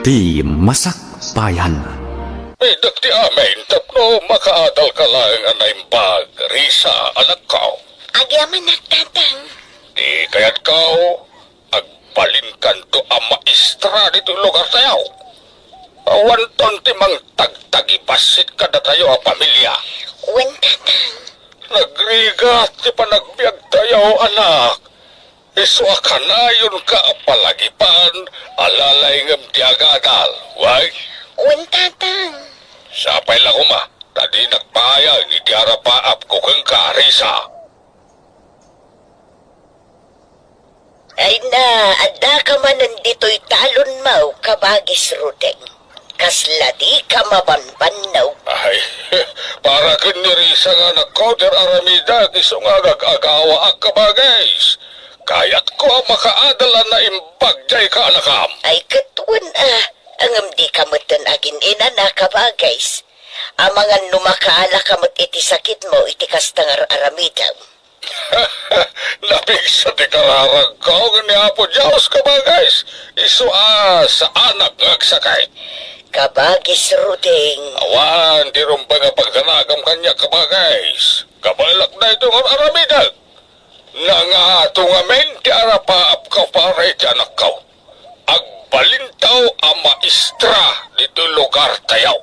Ti masak bayan. Pidak ti amin, tapno makaadal ka lang anaimbag, Risa, anak ko. Agyaman nagtatang. Di kaya't kau, agbalin kanto ang maestra dito lugar tayo. Awan ton timang tagtagibasit ka na tayo ang pamilya. Wen tatang. Nagrigat ti panagbiag tayo, anak. Iswa ka na yun ka palagipan, alalay ngam ti agadal. Why? Wen tatang. Sapay lang uma, tadi nagpahayag ni ti arapaap ko kang karisa. Ay na, adda ka man nandito'y talon mau, kabagis rudeng. Kasladi ka mabanbanaw. Ay, para kinirisa nga nagkoder aramida, iso nga gag-agawa ang kabagays. Kaya't ko ang makaadala na imbagjay ka anakam. Ay katuan angam di kamutan agin ina na kabagays. Amangan numakaala kamut iti sakit mo, iti kastangar aramidaw. Labig sa ti kararag ko, ni Apo Diyos kabagays. Iso sa anak ngagsakay. Kabagis rudeng. Awan, di rumpa nga pagkanagam kanya kabagays. Kabalak na ito ng aramidag. Nangato nga men, ti arapaap ka para iti anak ko. Agbalintaw ang maestra dito lugar tayaw.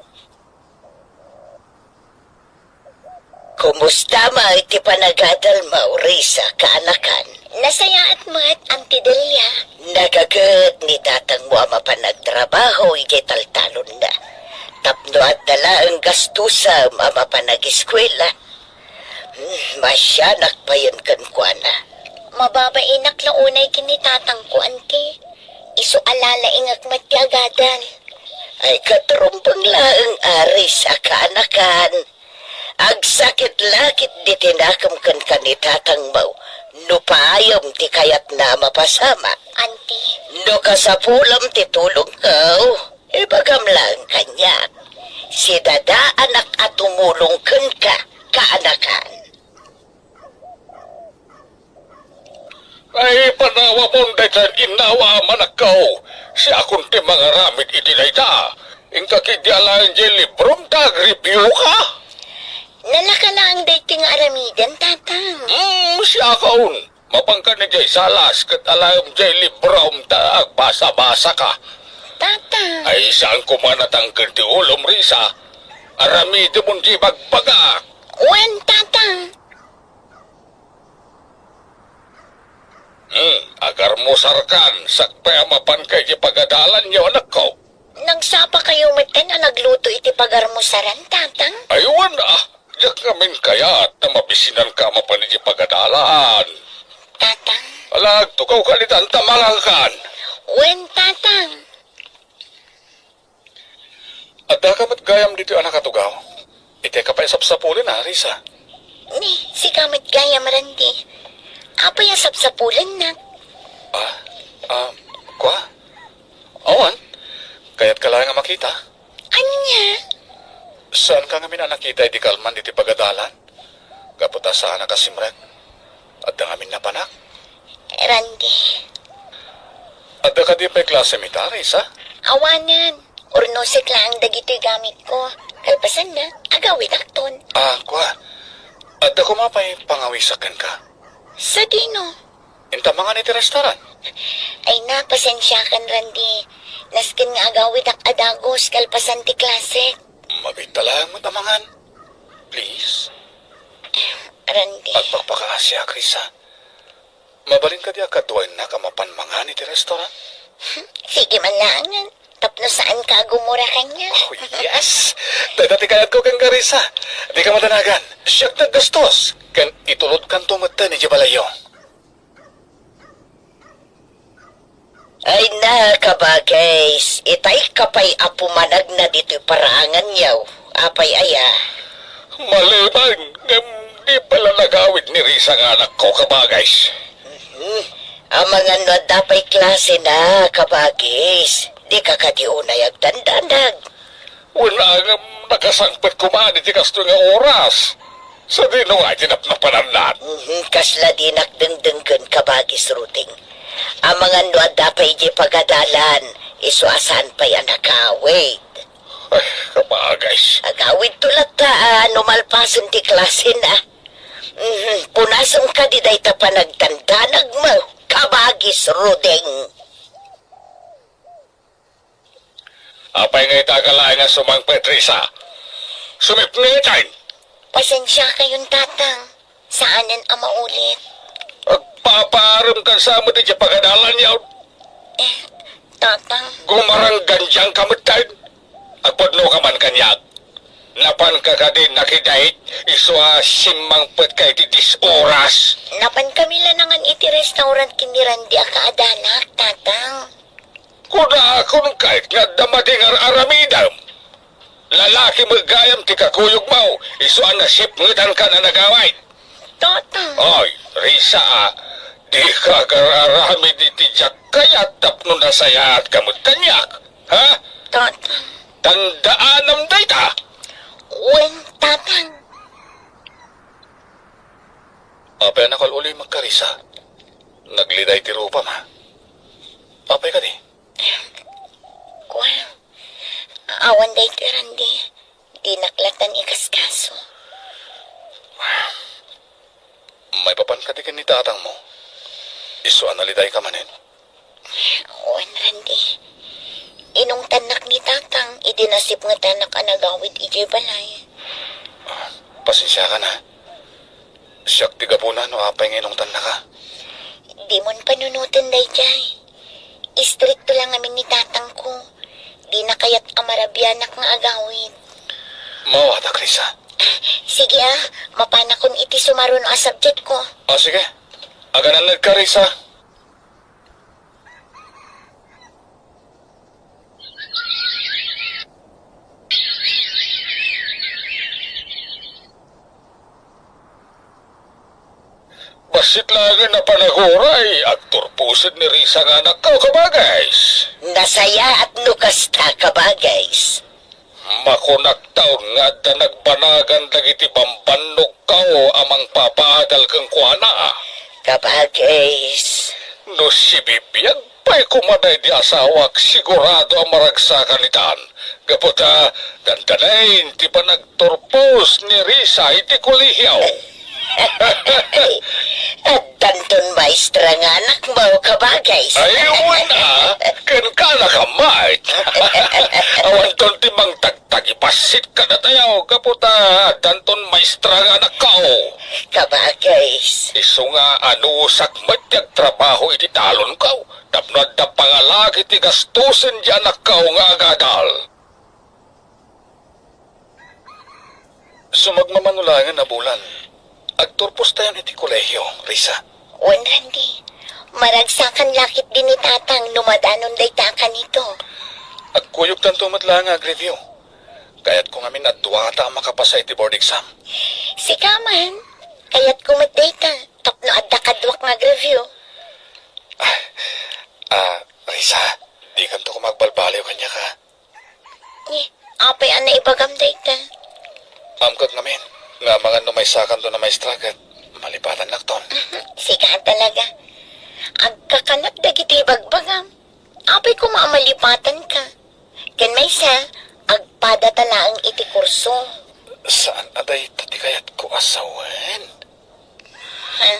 Kumusta ma iti panagadal mo, Risa, kaanakan? Nasayaat mo at Auntie Delia. Nagagat ni tatang mo ama pa nagtrabaho, iti taltalon na. Tapno at dala ang gastusam ama pa nag-eskwela. Masyanak pa yun kan kwa na. Mababainak launay kini tatang ko, Auntie. Isu alala ingak matyagadal. Ay katrumpang laang ari sa kaanakan. Agsakit lakit di tinakam kan kanitatang mau. No paayom ti kayat na mapasama. Auntie. No kasapulam ti tulong kau. Ibagam lang kanya. Si dada anak at tumulong ka, kaanakan. Ay, panawa mong daytan inawa manakaw. Si akong ti mga ramit itinayta. Ingka kidialaan di librom tag review ka. Nalaka lang dating aramidan, tatang. Siya kaun. Mapangka na jay salas kat alam jay librom tag basa-basa ka. Tatang. Ay, saan kumanatang kanti ulom, Risa? Arami di mong di bagbaga. Wen, tatang. Agar mo sarkan, sakpay amapan kay di pagadalan niyo, anak ko. Nagsapa kayo matan na nagluto iti pagarmusaran, tatang? Aywan yak ngamin kayat na mabisinan ka mapan di pagadalan. Tatang. Alag, tukaw kalitan tamalangkan. Wen, tatang. At dakamat gayam dito anak katugaw. Ite ka pa isapsapulin ha, Risa. Ni, si kamit gaya marandi. Apa yung sapsapulan na? Kwa? Awan, kaya't ka lang nga makita. Ano niya? Saan ka nga minanakita di kalman diti pagadalan? Kaputa sa anak kasimret. At da ngamin na panak. Randy. At da ka di pa'y klase mita, Risa? Awanan. Urnosik lang dagito'y gamit ko. Kalpasan na, agawid akton. Kwa. At da kumapay pangawisakan ka. Sa dino? Inta mga niti restaurant. Ay na, pasensyakan, Randy. Naskin nga agawid ak adagos, kalpasan ti klase. Mabita lang mo tamangan. Please. Randy. At pagpakaasya, Risa. Mabalin ka di akatuay na kamapan mga niti restaurant. Sige man lang. Tapno saan ka gumura kanya? Oh, yes! Dati kayat ko kang Risa. Di ka matanagan. Siyak na gastos. Kan itulod kan tumata ni Jabalayo. Ay na, kabagays. Itay kapay apumanag na dito'y parangan yaw. Apay aya. Malibang, di pala nagawid ni Risa ang anak ko, kabagays. Ang mga nadapay klase na, kabagis. Di ka kadiunay agdandanag. Wala nga nakasangpit kumani di kasto nga oras. Sa dino nga tinapnapanan na. Kasla di nakdengdenggan kabagis ruting. Ang mga nadapay di pagadalan, Isuasan pa yan agawid. Ay, kabagays. Agawid tulad ta, numalpasan ti klase na. Punasong ka di day ta pa nagtandanag mo, kabagis rudeng. Apay nga itakalain nga sumangpet, Risa. Sumipnitan. Pasensya kayong tatang. Saanan ang maulit? Agpapaaram ka sa mo di siya pagkadalan yaw. Tatang, Gumarang ganjang kamutan. Agpodno ka man kanyag. Napan ka ka din nakidait. Iswa simangpet kay titis oras. napan kami lanangan iti restaurant kinirandi akaadanak, tatang. Kuna akong kahit nga damading aramidam. Lalaki magayam ti kakuyog mo. Iswa na sipngitan ka na nagaway. Tatang, Oy, Risa di ka kararami di tijak kaya tapno na saya at kamutanyak. Ha? tatang. Tandaanam dayta. Wen, tatang. Apay nakal uli magkarisa. Nagliday ti rupa ma. Apay ka di. Kuwan, awan day tirandi. Di naklatan ikaskaso. May papankatikin ni tatang mo. Iso analiday ka manin. Wen, Randi. Inong tanak ni tatang, idinasip nga tanak anagawid ijay balay. Pasensya ka na. Siyak tiga po na no apay ngayon tanda ka. Di mon panunutin day jay. Istrikto lang amin ni tatang ko. Di na kaya't amarabyanak nga agawid. Mawata, Krisa. Sige mapanakon iti sumaron a subject ko. O sige. Aganan ka, Risa. Basit lagi na panaguray. Aktor pusid ni Risa nga anak ko, kabagays. Nasaya at nukas ta kabagays. Makunaktaon nga da nagbanagan dagiti bambannog kao amang papaadal kang kuana. Kabagays. No si bibiyag pa'y kumaday di asawak sigurado ang maragsakan nitan. Kaputa, dandanayin ti pa nagturpos ni Risa iti kulihiyaw. At tanton maestra nga anak mo kabagays. Ayun ken ka nakamait. Awan ton timang tagtagipasit ka na tayo. Kaputa, danton maestra nga anak kao. Kabagays. Iso nga anusak matyag trabaho iti talon kao. Tapnod na pangalagi ti gastusin di anak kao nga agadal. Sumagmamanulangan na bulan. Agturpos tayo iti kolehyo, Risa. Wen, Randi. Maragsakan lakit din ni tatang numadanon day takan nito. Agkuyog tanto matlang ag-review. Kaya't kung amin adwata makapasa iti board exam. Sikaman. Kaya't kumatdata. Tapno adda kadwak nga review. Risa, di kanto ko magbalbaliw kanya ka. Apay ana ibagam data. Amkag namin, nga mga no may sakan to na may stragat, malipatan lakton. Sikahan talaga. Agkakanat dagiti bagbagam. Apay ko maamalipatan ka. Ken may sa, agpada talaang iti kurso. Saan aday tati kayat ko asawen? Ha?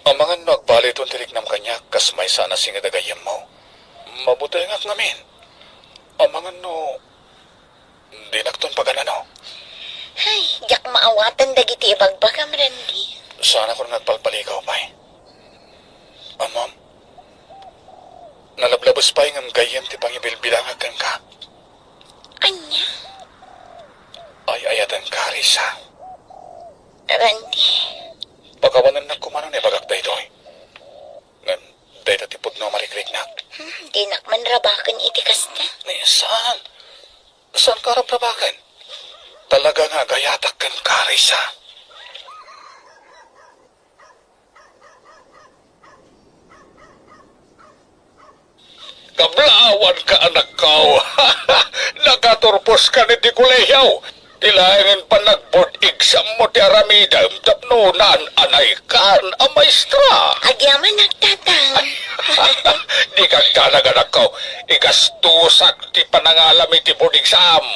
Ang mga no agbali itong tiriknam kanya, kas may sana singadagayam mo. Mabuti ngak namin. Ang mga no, di nakton paganano. Ay, yak maawatan dagiti ibagbagam, Randy. Sana ko nagpalpalikaw pa eh. Ma'am, nalablabos pa yung gayam ti pangibilbilangagan ka. Anya? Ay ayatan ka, Risa. Randy. Pagkawanan na kumano ni bagakta ito eh. Ngan, dahi tatipod no marikrik na. Di nakman rabakan iti kasta. Saan? Saan ka rabrabakan? Talaga nga gayatak kan ka, Risa. Kablawan ka, anak ko. Nakaturpos ka ni di kuleyaw. Ilayangan pa nag-board exam mo ti aramidam tapno naan anay kan a maestra. Agyaman nagtatang. Di kang talaga ko, igastusak ti panangalami ti board exam.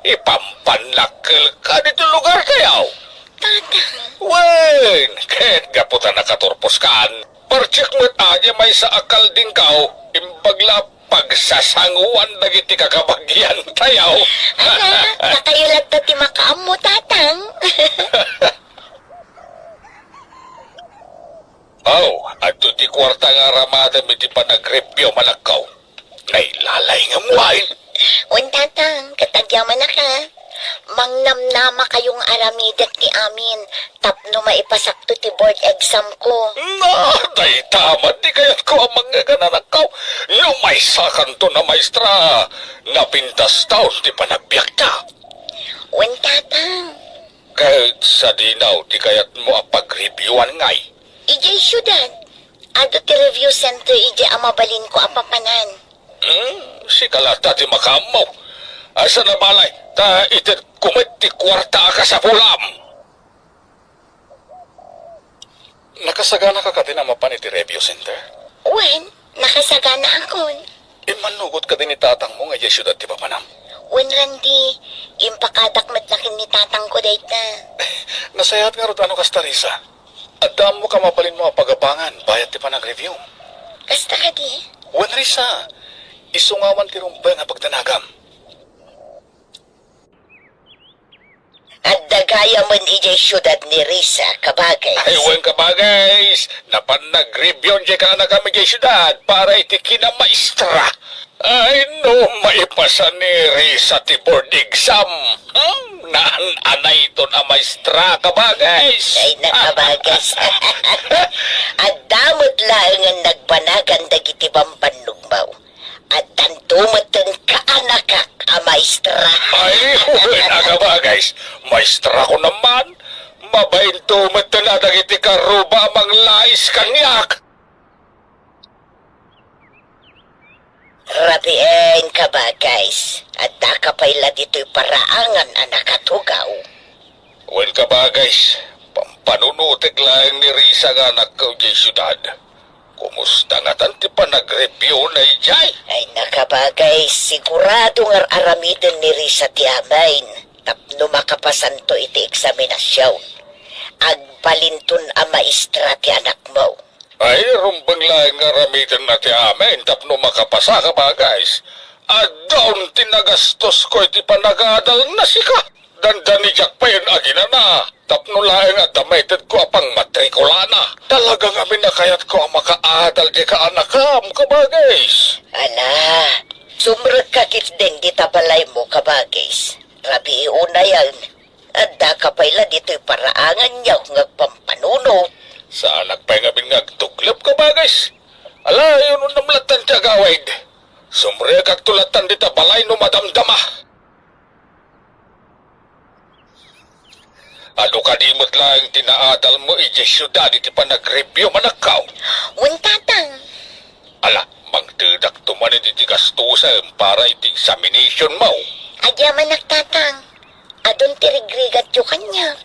Ipampanlakil ka dito lugar kayaw. Tatang. Wen, kahit gaputan nakaturpos kaan. Parchik mo't aja may sa akal din kao, imbagla pagsasanguan dagiti kakabagyan tayaw. Ala, nakayulag ta ti makaam mo, tatang. Ato ti kwarta nga ramada mi ti panagrepyo malakaw. Nailalay nga muwain. Wen, tatang, katagyaman na ka. Mangnamnama kayong aramidat ni amin, tapno maipasakto ti board exam ko. Day tama, di kayat ko ang mga gananakaw. No may sakan to na maestra. Napintas taon di panagbiyak ta. Wen, tatang. Kahit sa dinaw, di kayat mo ang pag-reviewan ngay. Ijay syudad. Ado ti review center ijay amabalin ko apapanan. Si kalata ti makamaw. Asa na balay, ta itin kumit ti kwarta ka sa pulam. Nakasagana ka din ang mapan iti review center. Wen, nakasagana akon. Manugot ka din ni tatang mo nga syudad ti papanam. Wen, Randy, impakadak matlakin ni tatang ko dayta. Nasayat nga rot ano kastarisa. Adam mo ka mapalin mo ang pagabangan, bayat ti pa nag-review. Kasta ka di? Wen risa, isungawan ti rumpay nga pagdanagam. At dagaya man ijay syudad ni Risa, kabagay. Ay, wen ka ba guys? Napan nag-review dyan ka na kami kay syudad para itikin na maestra. Ay, no, maipasa ni Risa ti board exam. Naan-anay ito na maestra ka ba guys? Ay, nakabagas. At damot lang ang nagbanagan dagiti pampanugmaw. At tantumatan kaanakak a maestra. Ay, wala ka ba guys? Maestra ko naman. Mabainto mataladag iti karuba mang lais kanyak. Rapien ka ba, guys? At nakapayla dito'y paraangan ang nakatugaw. Wen ka ba guys? Pampanunutik lang ni Risa nga nagkaw di syudad. Kumusta nga tanti pa nag-review na ijay? Ay nakabagay, sigurado nga aramidin ni Risa ti amain. Tapno makapasanto iti eksaminasyon. Agbalintun a maestra ti anak mo. Ay, rumbang lang nga ramitan na ti amin, tapno makapasa ka ba guys? At doon tinagastos ko iti panagadal na sika. Dandan ni Jack pa yun agina na. Tapno lang nga damited ko apang matrikula na. Talagang amin na kayat ko ang makaadal di ka anakam ka ba guys? Ala, sumrag kakit din di tabalay mo kabagis. Rabi una yan. At nakapayla dito'y paraangan niya ngagpampanunod. Saan nagpay nga ngagtuklap ka ba guys? Ala, yun ang namlatan tiya gawid. Sumre kag tulatan di tabalay no madamdama. Ano ka di mo't lang tinaadal mo iti syudad iti pa nag-review manakaw? Untatang. Ala, magtidak tuman iti gastusan para iti examination mo. Agyaman nagtatang. Adon tirigrigat yu kanya.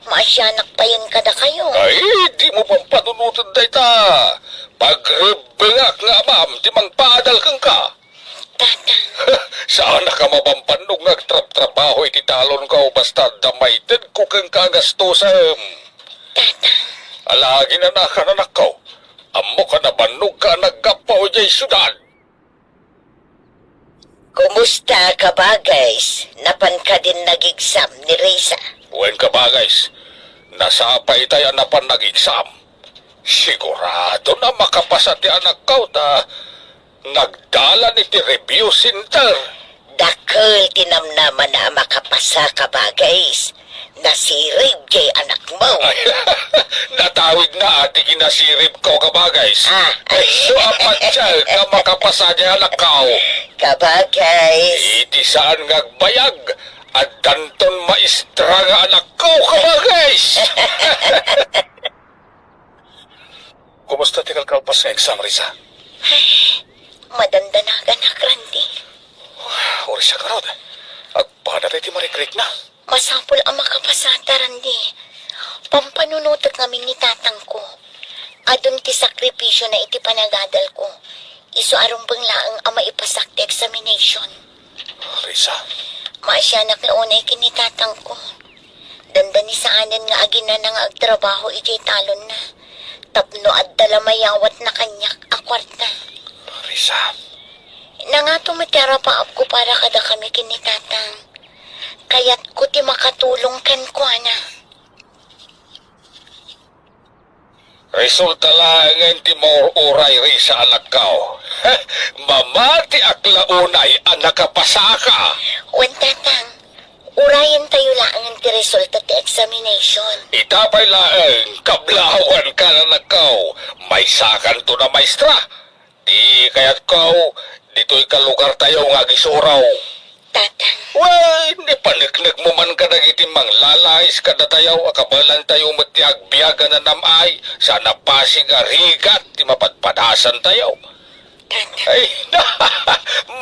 Maasyanak pa yun kada kayo. Ay, di mo pang panunutan day ta. Pag-rebengak nga ma'am, di mang paadal kang ka. Tatang. Saan na ka mapampanong nagtrap-trabaho iti talon ka o basta damaited ko kang kagastusan. Tatang. Alagi na nakananakaw. Amo ka na banog ka nagkapaw dyan syudad. Kumusta ka ba, guys? Napan ka din nag-exam ni Risa. Wen ka ba guys? Nasapay tayo na pa nag-exam. Sigurado na makapasa ti anak ka ta. Nagdala ni ti review center. Dakal tinamnaman na makapasa ka ba, guys? Nasirib jay anak mo. Ay, natawid na ati kinasirip ko ka ba guys? So apat siya ka makapasa di anak ka. Ka ba, guys? Iti saan ngagbayag at danton maestra nga anak ko ka ba guys? Kumusta ti kalkalpas nga exam, Risa? Madandanagan na, Randy. Uri siya karod. Agpada tayo ti marikrik na. Masapol ang makapasata, Randy. Pampanunutot ngamin ni tatang ko. Adun ti sakripisyo na iti panagadal ko. Isu arong banglaang ang maipasak ti examination. Risa, Maasyanak na unay kini tatang ko. Dandan ni saanan nga agina na nga agtrabaho ijay talon na. Tapno at dalamayawat na kanyak akwarta. Risa, Nangato matera pa ko para kada kami kini tatang. Kaya't ko ti makatulong kan ko na. resulta lang ti mo uray Risa anak kao. Mamati aklaunay ang nakapasaka. Wan tatang, urayan tayo lang ang ti resulta ti examination. Itapay laeng kablawan ka na nakaw. May sakan to na maestra. Di kaya't kao, dito'y kalugar tayo nga gisuraw. Tatang, Well, ni paniknik mo man ka nagitimang lalais kada tayaw akabalan tayo matiagbiyaga na namay sana pasig arigat ti mapadpadasan tayo. tatang, Ay,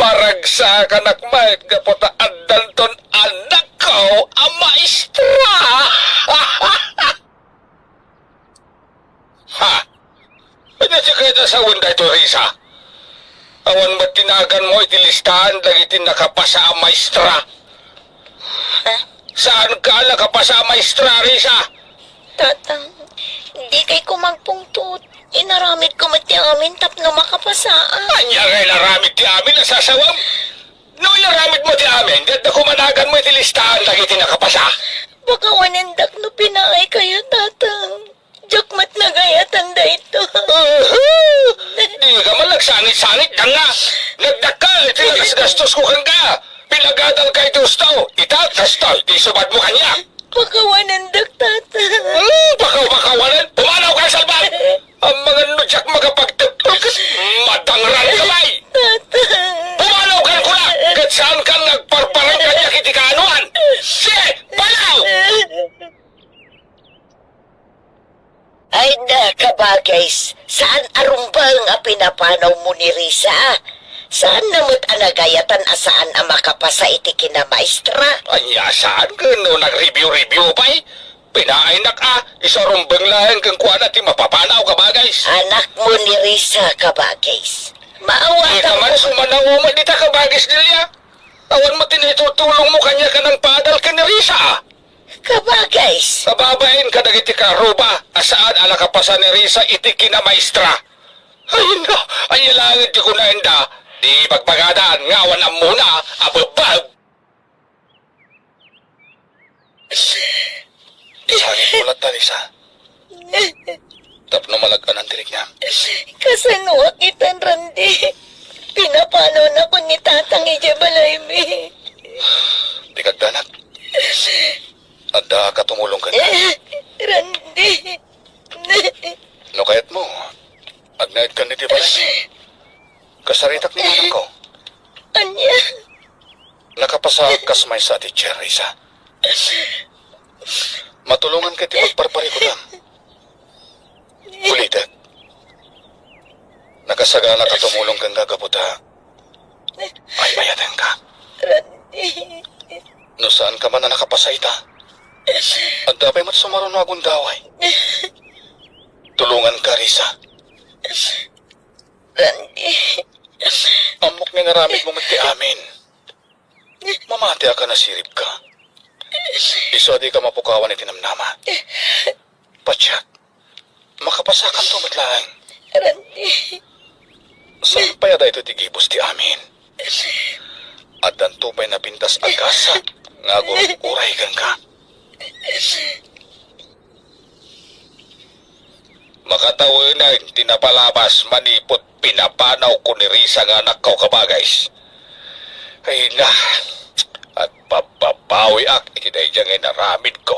maragsa ka nakmayat kapota andan ton anak ko ang maestra. Ha? Ano si kaya sa wanda ito, Risa? Awan ba't tinagan mo itilistahan dagitin nakapasa ang maestra? ha? Saan ka nakapasa ang maestra, Risa? Tatang, di kay ko magpungtut. Inaramid ko mati amin tapno makapasaan. Anya kay naramid ti amin nasasawam? No naramid mo ti amin, dad na kumanagan mo itilistahan dagitin nakapasa. Baka wanendak no pinaay kayo, tatang. Jakmat na gayatan da ito. Di ka man nagsanit-sanit na nga. Nagdakal, tinagasgastos ko kang ka. Pinagadal kay Tustaw. Ita, Tustaw, di subad mo kanya. Baka wanendak, tatang. Bakaw-bakawalan, pumanaw ka sa salban. Ang mga nudyak magapagtagtog. Madangran ka bay. Tatang. Pumanaw ka ko na. Kat saan kang nagparparang kanya kitikaanuan. Sige, palaw! Ay na, kabagays, saan arumbang a pinapanaw mo ni Risa? Saan namot anagayatan asaan ang makapasa iti kina maestra? Anya, saan ka no nag-review-review pa eh? Pinainak isarumbang lang kang kuha natin mapapanaw ka ba guys? Anak mo ni Risa, kabagays. Maawa Di ka naman mo. sumanauman di ta ka bagis nilya. Awan mo tinitutulong mo kanya ka ng padal ka ni Risa. Kabagays. Kababain ka dagiti ka ruba. Asaan ala ka pa sa ni Risa iti kina maestra. Ay na, ay langit di ko na enda. Di pagpagadan, ngawan ang muna, ababag. Isangit mo lang Risa. Tapno malagkan ang tirig niya. Kasanwa kitan, Randy. Pinapanaw na ko ni tatang Ijabalaymi. Di kagdanat. Adda ka tumulong ka na. Randy. No kayat mo, agnayad ka ni di balay. Kasaritak ni manang ko. Anya. Nakapasag kasmay sa teacher, Risa. Matulungan ka ti magparpari ko lang. Ulitin. Nakasagana ka tumulong kang gagabuta. Ay bayadan ka. Randy. No saan ka man na nakapasayta. Ang dabay mo't sumaron na agundaway. Tulungan ka, Risa. Randy. Amok nga naramid mo mati amin. Mamati ka na sirip ka. Iso di ka mapukawan itinamnama. Patyak, makapasakan to matlaang. Randy. Saan pa yada ito tigibos ti amin? At dantupay na pintas agasa, nga uray kang ka. Makatawinan, tinapalabas, manipot, pinapanaw ko ni Risa nga anak ko kabagays. Ay na, at papapawi ak, ikiday dyan ngay naramid ko.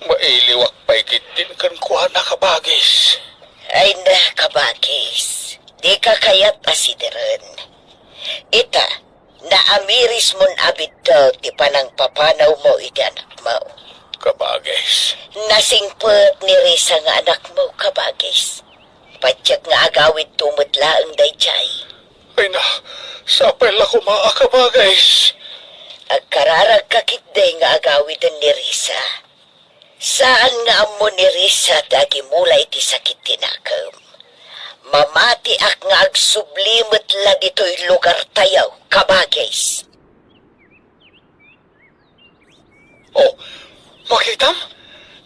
Mailiwak pa ikitin kan kuha na kabagis. Ay na, kabagis. Di ka kayat asideran. Ita, naamiris mon abid daw ti panang papanaw mo iti anak mo. Kabagis. Nasingpet ni Risa nga anak mo, kabagis. Patsyak nga agawid tumutlaang dayjay. Ay na, sapay la kumaa kabagis. Agkararag kakitday nga agawidan ni Risa. Saan nga amo ni Risa dagi mulay ti sakit tinakam. Mamati ak nga agsublimot la dito'y lugar tayaw, kabagays. Oh, makitam?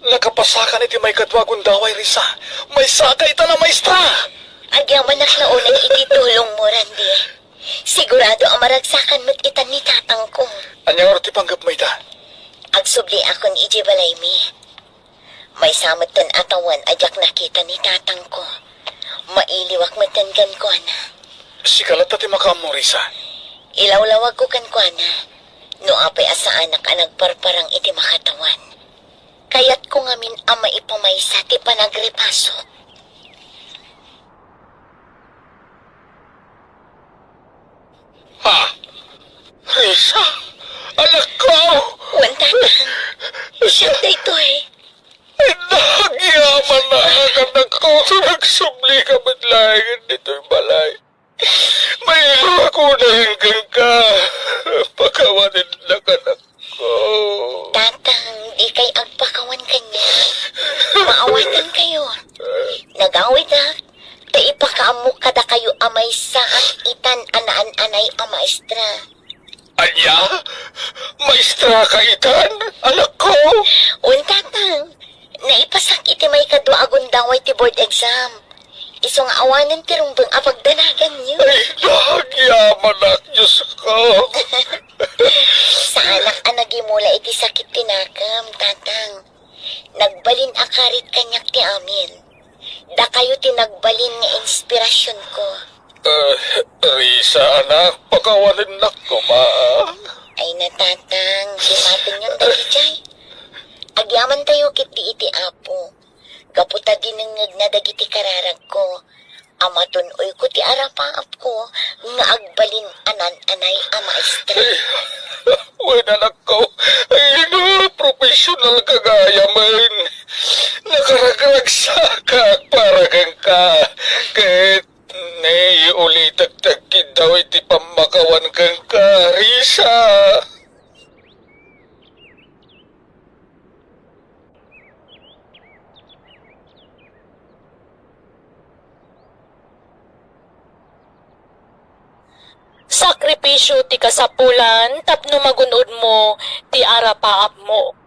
Nakapasakan iti may kadwagon daway, Risa. May sakay ta na maestra! Agyaman nak na unang ititulong mo, Randy. Sigurado ang maragsakan mo't itan ni tatang ko. Anyang aro ti panggap mo ita? Agsubli akon iji balay mi. May samot tan atawan ajak nakita ni tatang ko. Mailiwak mo tan gan ko na. Sikalat ti makamo, Risa. Ilawlawag ko kan ko na. No apay asa anak ang nagparparang iti makatawan. Kaya't ko ngamin ama ipamaysa ti panagrepaso. Ha? Risa? Anak ko! Wan tatang. Siya dito eh. Ay, nagyaman na ang anak ko sa nagsubli ka badlayan dito'y balay. May ako na hinggang ka. Pagkawanin lang anak ko. Tatang, di kay agpakawan kanya. Maawatan kayo. Nagawid na. Taipakaamok kada kayo amay saan itan anaan-anay ang maestra. Anya? Maestra ka itan? Anak ko? Un tatang, naipasakit may kadwa agundaway ti board exam. Isong awanan ti rumbang apagdanagan niyo. Ay, nagyaman na, Diyos ko. Sa anak ang nagimula iti sakit tinakam, tatang. Nagbalin akarit kanyak ti amin. Da kayo tinagbalin nga inspirasyon ko. Risa, anak, pagkawanin na ko, ma. Ay natatang, himatin yung dagijay. Agyaman tayo kiti iti apo. Gaputa ginengeg na dagiti kararag ko. Amatunoy ko ti arapaap ko nga agbalin anan-anay a maestra. Uy, anak ko. Ay, no, professional kagaya man. Nakaraglagsakak para kang ka. Kahit naiulitagtagkid daw iti pamakawan kang ka, Risa. Sakripisyo ti kasapulan tapno magunod mo ti arapaap mo.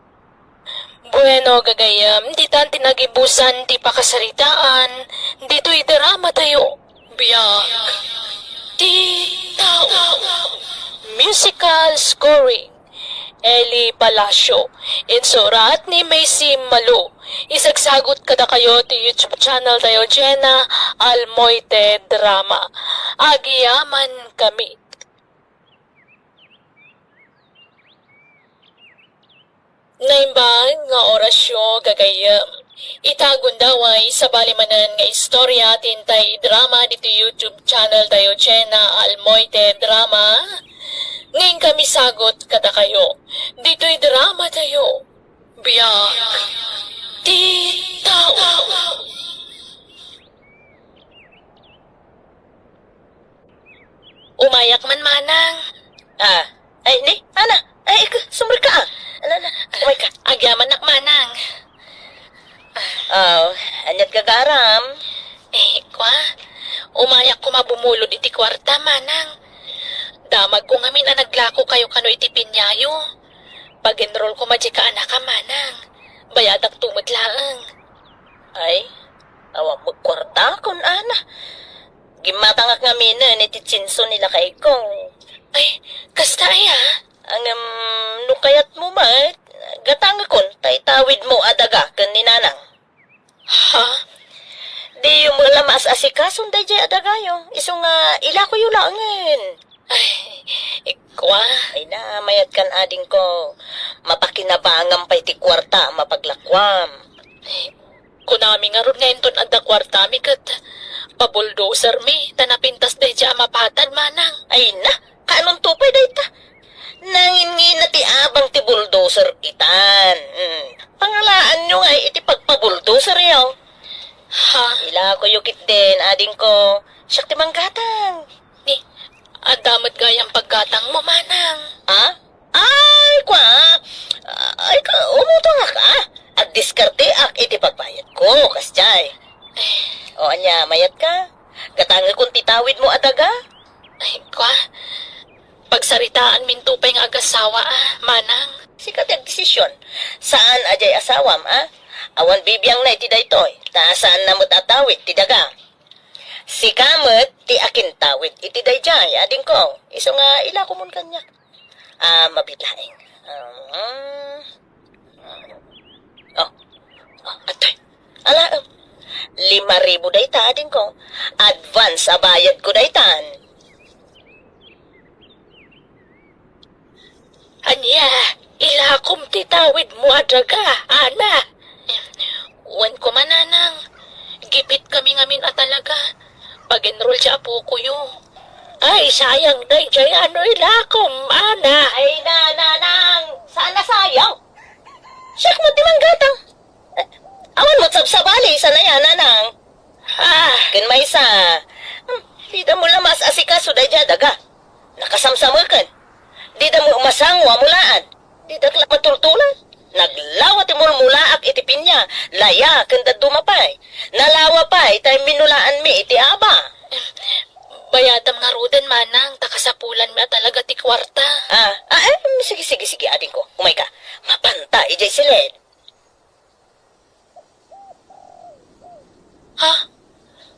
Bueno gagayam, di tan tinagibusan ti pakasaritaan, dito'y drama tayo. Biyak. Ti tao. Musical scoring. Eli Palacio. Insurat ni Macy Malu. Isagsagot kada kayo ti YouTube channel tayo Jenna Almoite Drama. Agiyaman kami. Naimbang nga orasyo gagayam. Itagon daway sa balimanan nga istorya tintay drama dito YouTube channel tayo Jenna Almoite Drama. Ngayon kami sagot kada kayo. Dito'y drama tayo. Biyak. Di tao. Umayak man manang. Ay, ni, ana, ay, sumber ka ah. Umay ka. Agyaman nak manang. Anyat kagaram. Kwa. Umayak ko mabumulod iti kwarta manang. Damag ko ngamin na naglako kayo kano iti pinyayo. Pag-enroll ko madya ka anak ka manang. Bayadak tumod laang. Ay, awak magkwarta kon ana. Gimatangak nga mina iti tsinso nila kay ko. Ay, kasta ya. Ang nukayat mo ba, gatang kon, tawid mo adaga kan ni nanang. Ha? Di yung mga lamas asikason day jay adagayo. Iso nga ila ko yung laangin. Ay, ikwa. Ay na, mayat kan ading ko. Mapakinabangam pa iti kwarta, mapaglakwam. Kunami nga ron ngayon ton adda kwarta mi kat pabuldoser mi, tanapintas day dya mapatan manang. Ay na, kaanong tupay day ta? Nangin na ti abang ti bulldozer itan. Pangalaan nyo nga iti pagpabuldozer yaw. Ha? Ila ko yukit din, ading ko. Siyak ti manggatang. Ni, adamot gayang paggatang mo manang. Ha? itawid mo adaga? Ay, kwa. Pagsaritaan minto pa yung agasawa, manang. Sikat ang desisyon. Saan ajay asawam, Awan bibiyang na iti daytoy. Saan na mo tatawid, ti daga? Si kamot, ti akin tawid, iti dayjay, ading ko. Iso nga, ila ko mun kanya. Mabitlaing. Atoy. Ala, 5,000 dayta, ading ko. Advance, abayad ko daytan. Anya, ilakom titawid mo adaga, ana. Uwan ko mananang. Gipit kami ngamin talaga. Pag-enroll siya po ko yung. Ay, sayang day, jay ano ilakom, ana. Ay, nanang, sana sayang. Siyak mo timang gatang. Awan mo sabsabali, sana yan, nanang. Kin may isa. Di da mo lamas asikaso day daga. Nakasamsamakan. Di da mo umasangwa mulaan. Di da klak matultulan. Naglawat imulmulaak iti pinya. Laya, kanda dumapay. Nalawa pa'y tayo minulaan mi iti aba. Bayadam nga ruden manang, takasapulan mi talaga ti kwarta. Sige, ading ko. Umay ka. Mapanta, ijay silid. Ha?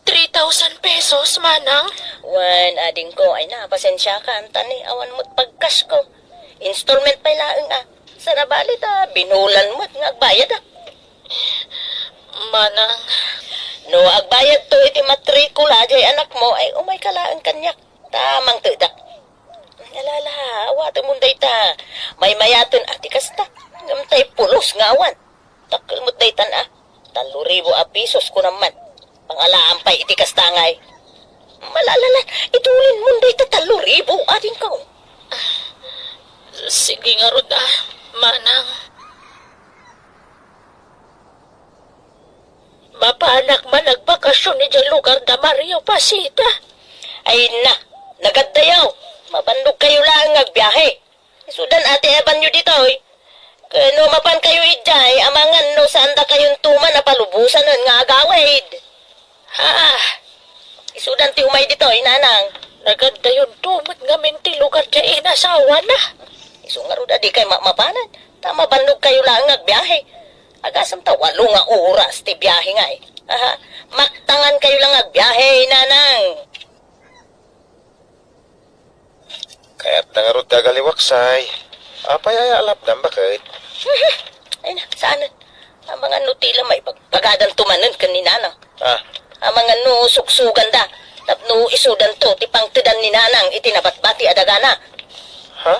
3,000 pesos, manang? Wan, ading ko, ay na, pasensya ka, tani, awan mo't pagkas ko. Installment pa'y laeng Sana balit binulan mo't nga agbayad Manang, No, agbayad to iti matrikula, jay anak mo, ay umay kalaang kanyak. Tamang tudak. Alala, awate munday ta. May mayaton ati kasta. Gamtay pulos ngawan. Takal mo't daytan 3,000 pisos ko naman. Pangalaan pa'y iti kastangay. Malalala, itulin munday ta 3,000 atin ko. sige nga rod manang. Mapaanak man nagbakasyon ni dyan lugar da Mario Pasita. Ay na, nagaddayaw. Mabandog kayo lang agbiyahe. Sudan ate eban nyo dito Kano mapan kayo idjay, amangan no saan da kayong tuman na palubusan nun nga agawid. Isudan ti umay dito nanang. Naganda yun tumot nga minti lugar dyan inasawa na. Isu nga ro di kay mapanan. Tama bandog kayo lang agbiyahe. Agasam ta 8 nga oras ti biyahe nga Maktangan kayo lang agbiyahe, nanang. Kaya't nangarod tagaliwaksay. Apay ay alap na bakit? Ay na, saan? Ang mga nutila may pagpagadang tumanan kaninanang. Ang mga no suksugan da. Tapno isudan to, tipang tidan ni nanang itinabatbati adagana. Ha?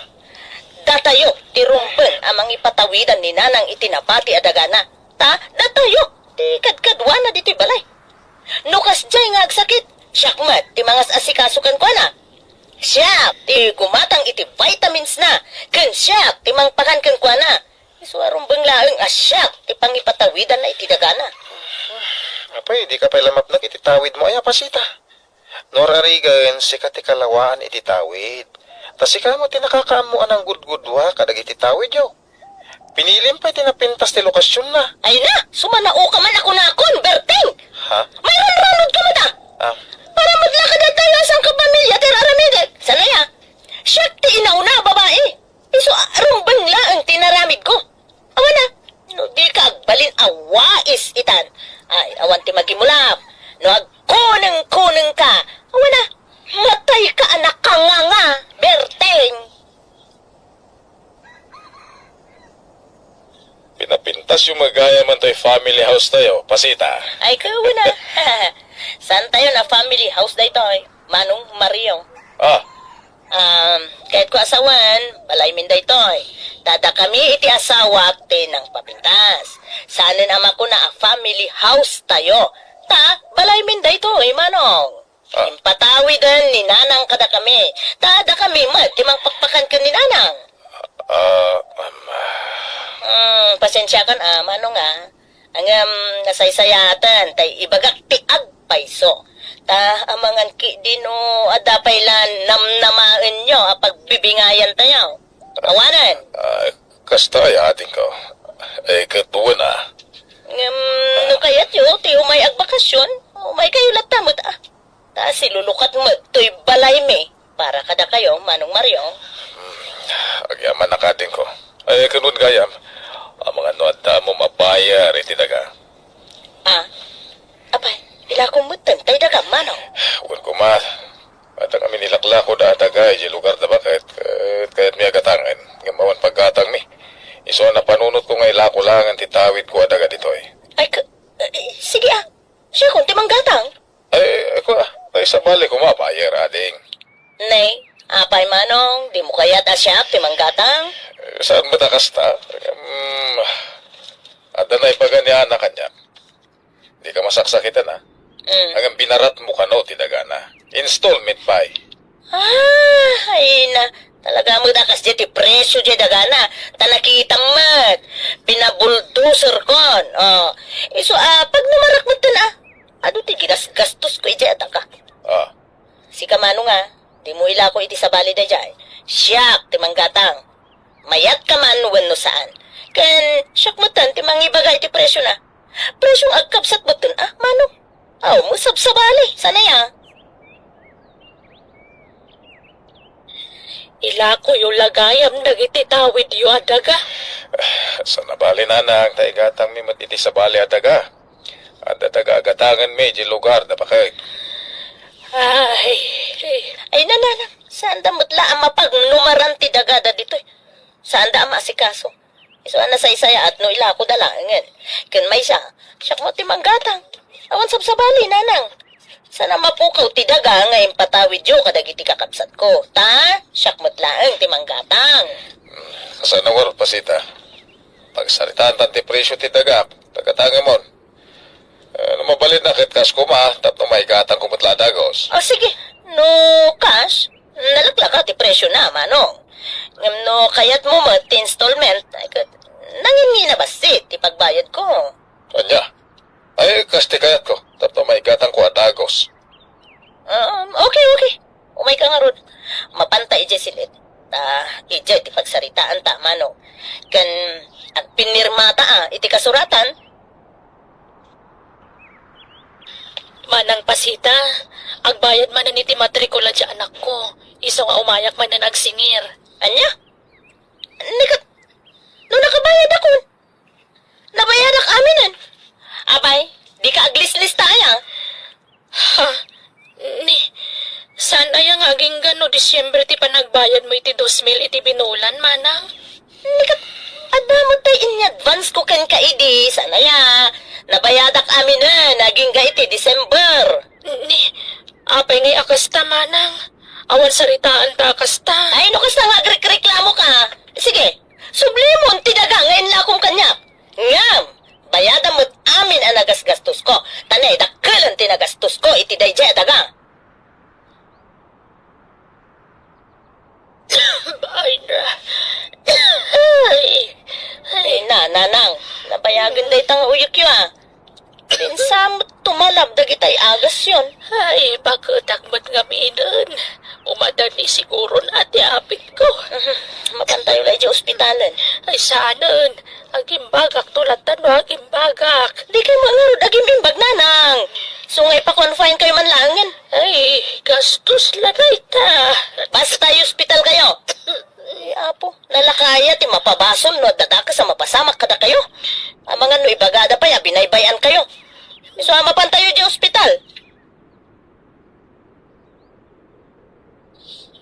Datayo, tirumpen amang ipatawidan ni nanang itinabati adagana. Datayo, ti kadkadwa na dito balay. Nukas jay nga agsakit. Syakmat, ti mga asikasukan ko na. Siyak, ti gumatang iti vitamins na. Ken siyak, ti mangpakan ken kwa na. Isuarong banglaeng asyak, ti pangipatawidan na itidagana. Apay, di ka pa lamap ititawid mo ay apasita. Norarigan, sikat ti kalawaan ititawid. Tas ika mo tinakakaamuan ang gudgudwa kadag ititawid yo. Pinilim pa tinapintas ti lokasyon na. Ay na, sumanao ka man ako na akon, Berting! Ha? Mayroon ranod ka mata! Para maglakad at tayo asang kapamilya tiraramid. Sanaya, siya ti inauna babae. Iso rumbang laang tinaramid ko. Awan na, no di ka agbalin awais itan. Ay, awan ti magimulap. No agkuneng ka. Awan na, matay ka anak ka nga, Berteng. Pinapintas yung magaya man tayo family house tayo, pasita. Ay, kawan na. Saan tayo na family house da ito Manong Mario. Kahit ko asawan, balay min da ito Tada kami iti asawa ng papintas. Saan ama ko na family house tayo. Balay min da ito Manong. Impatawi din ni nanang kada kami. Tada kami timang pakpakan ka ni nanang. Pasensya kan Manong ang nasaysayatan tay ibagak ti agpayso. Amangan ki dino adapaylan namnamaen nyo pagbibingayan tayo. Awanan. Kasta ay ating ko. Katuwa na. No kayat yo ti umay agbakasyon. Umay kayo latamot Ta silulukat mo to'y balay me. Para kada kayo, Manong Mario. Agyaman na kating ko. Ay, kanun gayam. Ang mga nuada mo mabayar, itidaga. Abay, ila kong mutan, tayo daga, Manong. Huwag ko ma. At ang kami nilakla ko da tagay, di lugar da bakit. Kahit may agatangan, ngamawan pagkatang mi. Iso na panunot ko ngay lako lang ang titawid ko adaga dito eh. Ay, sige Siya kung timang gatang. Ay, ako ay sa bali ko mabayar, ading. Nay, apay Manong, di mo kaya siya timang gatang. Saan mo takasta? At na ipaganyan na kanya. Di ka masaksakitan ha. Hanggang binarat mo ka no, tidaga na. Installment pa eh. Ay na. Talaga mo dakas di presyo di dagana. Tanakita mat. Pinabuldoser kon. Iso, pag namarak mo ado ti gastos ko iti ataka. Si Kamano nga, di mo ila ko iti sa bali da jay. Siyak, ti manggatang. Mayat ka man no saan. Ken, siyak mo tan, ti mangibagay ti presyo na. Presyong agkapsat mo tan, Manong? Musab sa bali. Sana ya? Ila ko yung lagayam nagititawid yu adaga. Sa nabali na nang taigatang mi iti sa bali adaga. At adaga agatangan mi di lugar da bakit. Ay, nananang. Saan da mutla ang mapagnumaran ti dagada dito? Saan da ang masikaso? Iso na sa isaya at no ila ko dalangin. Ken may siyak mo ti manggatang. Awan sabsabali, nanang. Sana mapukaw ti daga ngayon patawid yo kadagiti kakabsat ko. Ta, siyak mo't laang ti manggatang. Sa nawar pasita. Pagsaritaan tan ti presyo ti daga. Tagatangin mo. Mabalit na kit kas kuma. Tapno may gatang kumutla dagos. Sige. No cash. Nalaklaka ti presyo na, Manong. Ngam no kayat mo mo ti installment. Nangin na basit ti pagbayad ko. Anya? Ay, kasti kayat ko. Tapno may gatang ko adagos. Okay. Umay ka nga ron. Mapantay ije silit. Ije ti pagsaritaan ta, Manong. Kan, ag pinirmata iti kasuratan. Manang pasita, agbayad man na iti matrikula di anak ko. Iso nga umayak man na nagsingir. Anya? No nakabayad ako. Nabayad ak aminan. Abay, di ka aglis-lis tayo. Saan ayang aging gano Disyembre ti panagbayad mo iti 2,000 iti binulan, Manang? Adamot tayo in advance ko kan kaidi. Sana ya. Nabayadak amin naging ga iti December. Apay ngay akasta, Manang. Awan saritaan ta akasta. Ay, no kas nga reklamo ka. Sige, sublimon tidaga ngayon la akong kanya. Ngam, bayada mo't amin ang nagasgastos ko. Tanay, dakkalan tinagastos ko iti dayjay daga. Ay, nanang, nabayagan day tang uyok yu Pinsamot tumalab dagitay agas yon. Ay, pagkatakmat nga minun. Umadan ni siguro na ati apit ko. Mapantayo lang di ospitalan. Ay, saanan. Agimbagak tulatan no, agimbagak. Di kayo mangarod agimbag nanang. Sungay pa confine kayo man langin. Ay, gastos lagay ta. Basta ospital kayo. Ay, apo, nalakaya ti mapabasol no, dadaka sa mapasamak kada kayo. Ang mga no ibagada pa ya, binaybayan kayo. So, mapantayo di ospital.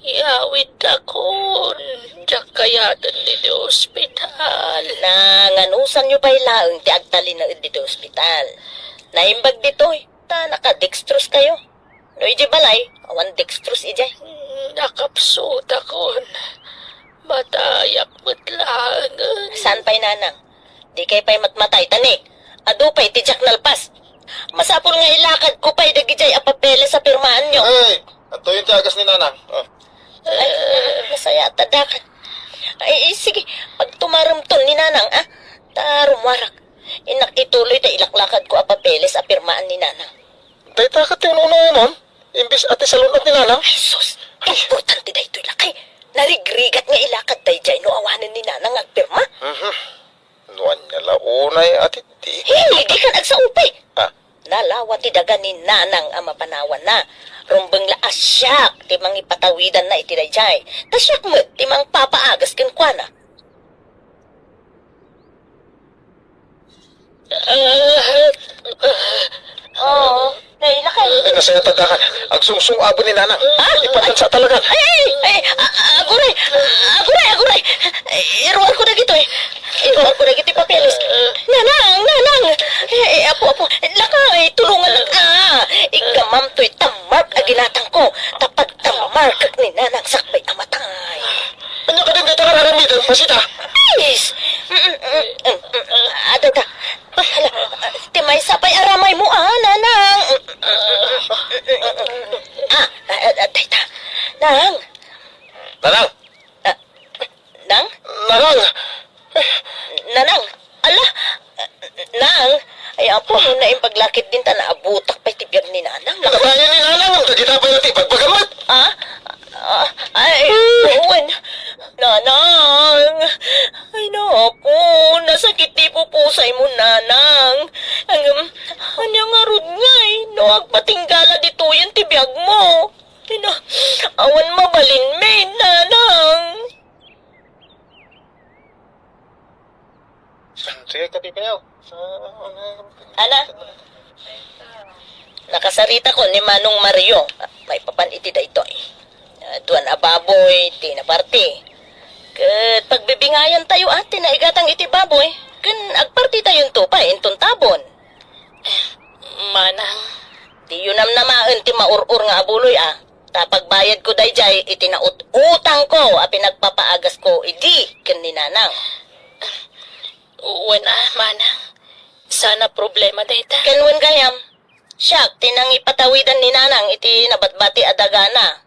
Iawit akon. Diyak kayatan dito ospital. Nanganusan nyo pa ilaang ti agtali na dito ospital. Naimbag dito ta naka-dextrose kayo. No, iji balay, awan dextrose iji. Nakapsot akon. Matayak matlangan. Saan pa'y nanang? Di kay pa'y matmatay tani. Ado pa'y tijak nalpas. Masapol nga ilakad ko pa'y dagijay apapele sa pirmaan nyo. Ay, ato yung tiyagas ni nanang. Ay, masaya tadakan. Ay, sige, pag tumaramton ni nanang, tarumarak. Inak ituloy ta ilaklakad ko apapele sa pirmaan ni nanang. Tay takat yung una imbis ati sa lunat ni nanang. Ay, sus, importante da ito'y lakay. Narigrigat nga ilakad tayo dyan, no awanan ni nanang agpirma. Nuan niya launay ati di. Hindi ka nagsaupay. nalawa ti daga ni nanang ang mapanawan na. Rumbeng la asyak ti mang ipatawidan na iti dayjay. Tasyak mo ti mang papaagas ken kuana. Oh, naila kay. Ay, nasaya tadakan. Ang sungsung-abo ni nanang. Ipatansa talaga. Ay, aguray. Iruar ko na gito eh. Iruar ko na gito papeles. Nanang. Apo. Lakay, tulungan lang. Ikamam to'y tamark aginatang ko. Tapad tamark kag ni nanang sakbay amatay. Ano ka din dito kararamidan, pasita? Please. Adada. Hala, timay sapay aramay mo nanang. Tayta. Nang. Nanang! Nang? Nanang! Nanang. Ala. Nang. Ay, apo, na yung paglakit din ta naabutak pa'y tibiyag ni nanang. Nakabayan ni nanang ang kagitapay natin pagpagamat! Ay, Owen. Nanang. Ay, naku. Nasakit ti pupusay mo, nanang. Anyang arod nga eh. No, agpatinggala dito yan tibiyag mo. Ay, na, awan mabalin may, nanang. Sige, katipayaw. Ana? Nakasarita ko ni Manong Mario. May papaniti da ito eh. Tuan ababoy, ti na party. Kat pagbibingayan tayo ati na igatang iti baboy. Kan agparti tayo tupa intong tabon. Manang, Di yun namaan ti maurur nga abuloy Tapagbayad ko dayjay iti na utang ko pinagpapaagas ko idi ken ni nanang. manang. Sana problema dayta. Kenwen gayam. Siyak tinang ipatawidan ni nanang iti nabatbati adagana.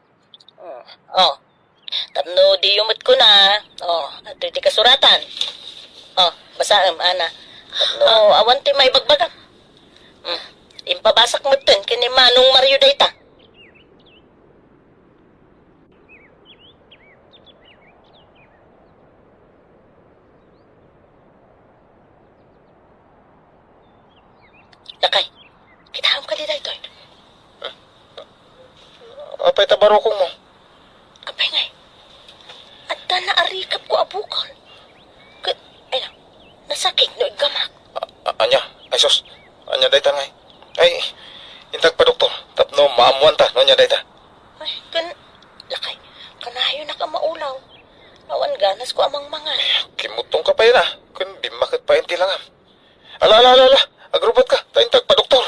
Oh. Tapno di yumot ko na. Oh, ato iti kasuratan. Oh, basaem ana. Tapno awan ti may bagbagam. Impabasak mo ten kini Manong Mario dayta. Lakay, kitaham ka di dayto. Apay tabarokong mo. Apay ngay. At na arikap ko abukal. Ay na, nasakit no igamak. Anya, ay sus. Anya dayta ngay. Ay, intag pa doktor. Tapno maamuan ta, no nya dayta. Ay, lakay, kanayo na ka maulaw. Awan ganas ko amang mangal. Kimutong ka pa yun Kun di makit pa yung tilangam. Ala. Agrobot ka. Taintag pa doktor.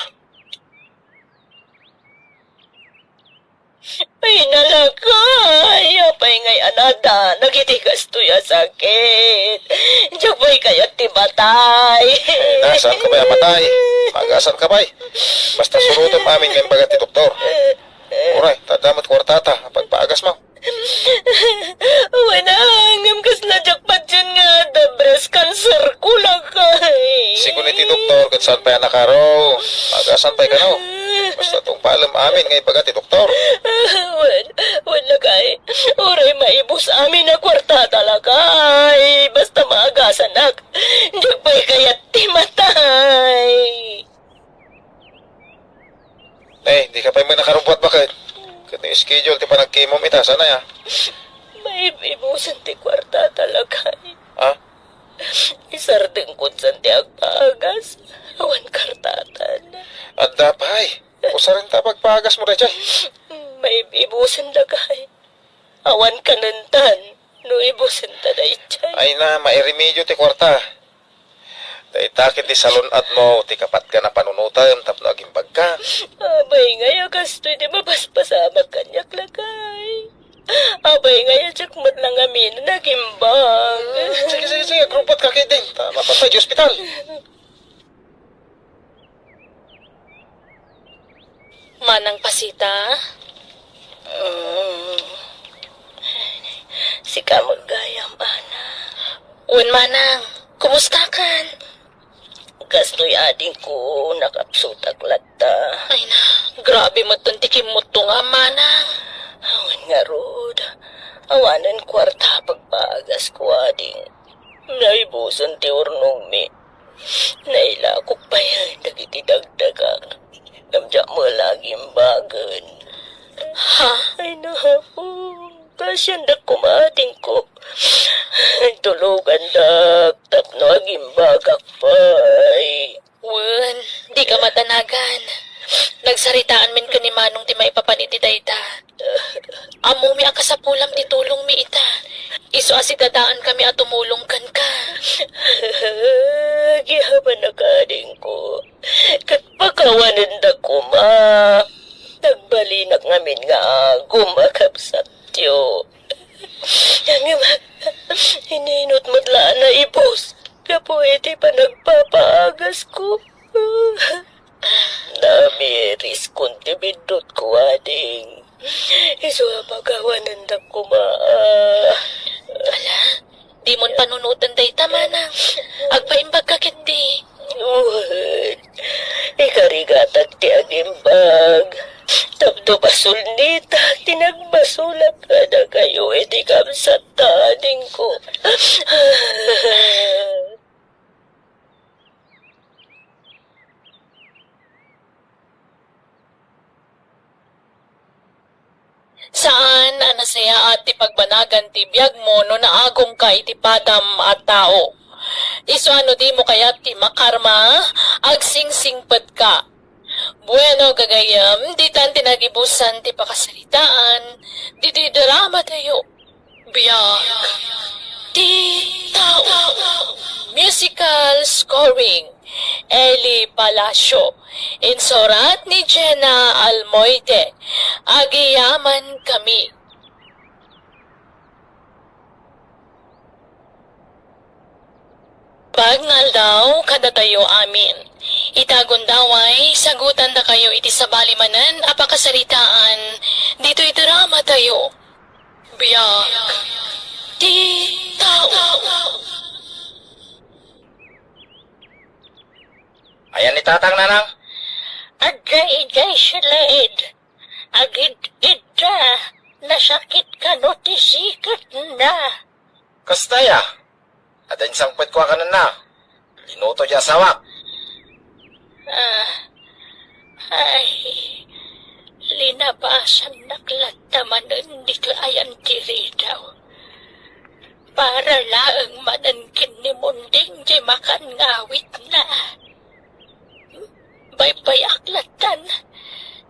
Ay, nalakay. Apay ngay anada. Nagitigas to ya sakit. Jabay kayat ti batay. Nasaan ka ba yung matay? Magasan ka ba Basta surutan amin ngayong bagat ti doktor. Uray, tadamot kwartata. Pagpaagas mo. Wanangam kas na jakpat dyan nga. The breast cancer ko lakay. Sigun ti doktor kung saan pa yan nakaraw. Magasan pa ka no. Basta itong paalam amin ngayong bagat ti doktor. Wala kay. Uray maibos amin na kwarta talakay. Basta maagasan nak. Jagpay kayat ti matay. Di ka pa yung nakarumpot bakit? Kung schedule ti pa nag-chemo ita, sana ya? May ibusan ti kwarta talakay. Ha? Isardeng kun san ti agpagas. Awan kartatan. At dapay. Usa rin ta pagpagas mo na dyan. May ibusan lagay. Awan kanantan. No ibusan ta da itchay. Ay na, mairemedyo ti kwarta. Dahil takit ti salunat mo, ti kapat ka na panunutan, tapno aging bagka. Abay ngaya kastoy di mapaspasamag kanyak lagay. Abay ngaya tsak lang amin nagimbang. Sige, grupot ka kiting. Tama pa sa hospital. Manang pasita? Si kamag gayam, ana. Manang, kumusta kan? Kastoy ading ko nakapsutak lata. Ay na, grabe mo itong tikimot to nga, manang. Awan nga rod. Awanan kwarta pagpagas ko ading. Naibusan ti urnong mi. Nailakok pa yan dagiti dagdagang. Namja mo laging bagan. Ha? Ay naku, kasyan na kumating ko. Tulugan dak, tapno aging bagak pa. Wen, di ka matanagan. Nagsaritaan min ka ni Manong ti maipapaniti dayta. Amo mi akasapulam ti tulong mi ita. Isu asidadaan kami at tumulong kan ka. Gihaban na kading ko. Kat pagkawanan da ko ma. Nagbalinak ngamin nga gumakapsat tiyo. Hininot matlaan na ipos. Kapuwede pa nagpapaagas ko. Namiris kunti bindot ko ading. Iso pagawanan da ko ma. Ala, di mon panunutan dayta manang. Agpaimbag ka kindi. Uwan, ikarigatag ti agimbag. Tapdo basol nita, tinagbasulak ka na kayo, edi kamsat taning ko. Saan anasaya at ti pagbanagan ti biyag mo no naagong ka iti padam at tao? Isu ano di mo kaya ti makarma, agsingsingpad ka. Bueno gagayam, di tan tinagibusan ti pakasalitaan, di ti drama tayo. Biyag ti tao. Musical scoring, Eli Palacio. Insurat ni Jenna Almoite. Agiyaman kami. Pagngal daw, kada tayo amin. Itagon daway, sagutan da kayo iti sabalimanan, apakasaritaan, dito itarama tayo. Biyak, di tao. Ayan ni Tatang Nanang. Agay silid. Agid-id na. Nasakit ka no tisikat na. Kastaya. Adain sangpet ko ka na. Linuto di asawak. Ay, linabasan naklataman dito ayan tiri daw. Para laang manangkin ni munding di makan ngawit na. Bay aklatan.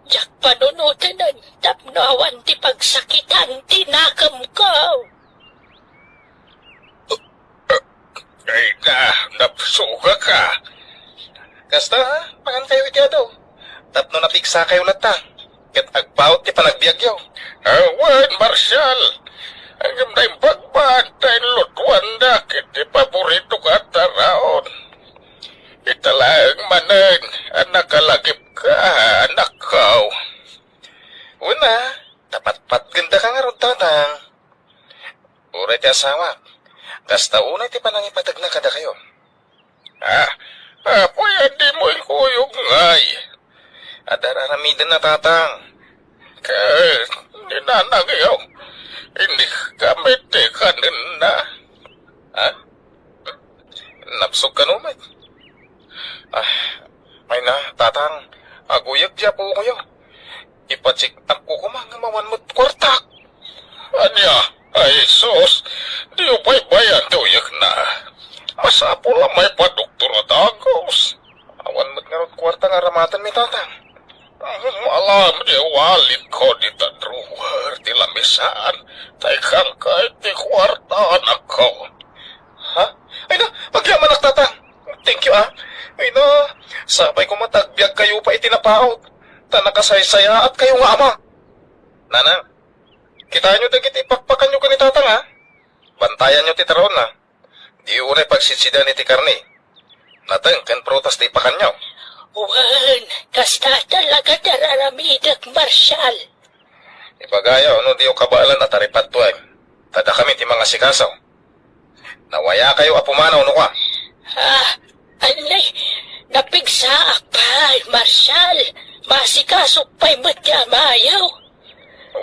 Jak panunutan ang tapnawan ti pagsakitan tinakam ko. Ay na, napsuga ka. Kasta ha? Pangan kayo ityado. Tapno na piksa kayo lata. Kat agpaut ti panagbiagyaw. Awan, Marshal. Ang gamday pagbantay lutuan na kiti paborito ka taraon. Italang manan, anak kalagip ka, anak kaw. Una, tapat-pat ganda ka nga ron, Tatang. Uray ti asawa. Kasta unay ti panangipatag na kada kayo. Pwede mo ikuyog ngay. At araramidan na, Tatang. Ninanagayaw, hindi kami tikanin na. Ha? Napsog ka numay. May na, Tatang. Aguyag diya po kayo. Ipatsik ang kukumang mawan mo't kwartak. Anya, ay sus, di upay bayan tuyak na. Masapo lang may padoktor at agos. Awan mo't nga ron kwarta nga ramatan mi, Tatang. Malam di walid ko di tadruwer di lamisaan. Taikang kahit di kwartaan ako. Ha? Ay na, magyaman ak, Tatang. Thank you, ah. Ay na, sabay ko matagbiag kayo pa itinapaot. Tanakasaysaya at kayo nga ama. Nanang, kita nyo dagit ipakpakan nyo ka ni Tatang, ha? Bantayan nyo titaron, ha? Di unay pagsitsida ni Tikarni. Natang, kan protas di ipakan nyo. Wan, kasta talaga dararamidag, Marshal. Ipagaya, ano di o kabalan at aripat tuay. Tada kami ti mga sikasaw. Nawaya kayo apumanaw, no ka? Alay, napigsaak pa, Marshal. Masikasok pa'y madyamayaw.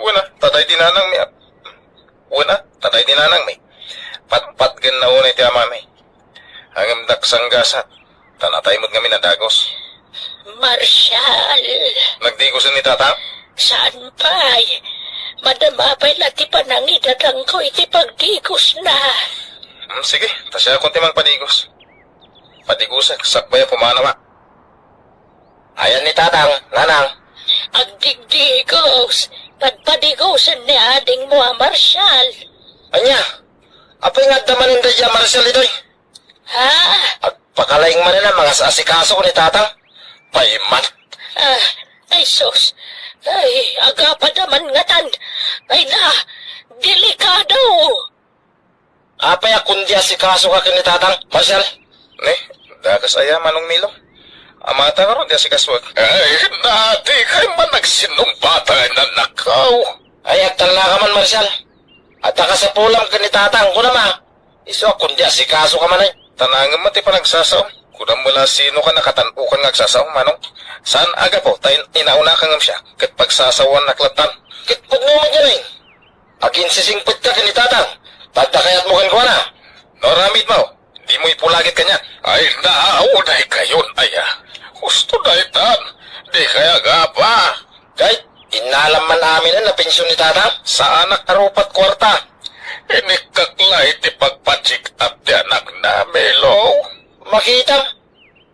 Una, taday dinanang mi. Una, taday dinanang mi. Pat-pat gan na unay ti ama mi. Hangam daksang gasat. Tanatay mo't kami na dagos. Marshal, Nagdigusan ni tatang? saan pa'y? Madama pa'y lati panangidadang ko iti pagdigos na. Sige, tasya akong timang padigos. Padigusan, sakbaya pumanawa. Ayan ni tatang, nanang. Agdigdigos, pagpadigosan ni ading mo, Marshal. Anya, apay nga damanin da dyan, Marcel, ito'y. Ha? Agpakalaing man na mga asikaso ko ni tatang. Paiman. Ay sus, ay agapa naman ngatan. Ay na, delikado. Apay akundi asikaso ka kini tatang, Marcel. Ne, dakas aya manong nilo. Amata nga ron di asikaswag. Ay, nati kay man nagsinumpatay na nakaw. Ay, agtal na ka man, Marcel. At ka sa pulang kini tatang ko naman. Iso akundi asikaso ka man ay. Tanangan mo ti pa nagsasaw. Kudang mula sino ka nakatanukan nga agsasaw, manong. Saan aga po, tayo inauna ka ngam siya. Kat pagsasawan naklatan. Kit pagnuman dyan eh. Agin sisingpit ka kini tatang. Tadakayat mo kan ko na. Noramid mo, di mo ipulagit kanya. Ay, naunay kayon, aya. Gusto na itan. Di kaya gapa. Kahit inalam man namin na pensyon ni tatang. Sa anak arupat kwarta. Inikaklay ti pagpatsik up ti anak na Melo. Makita,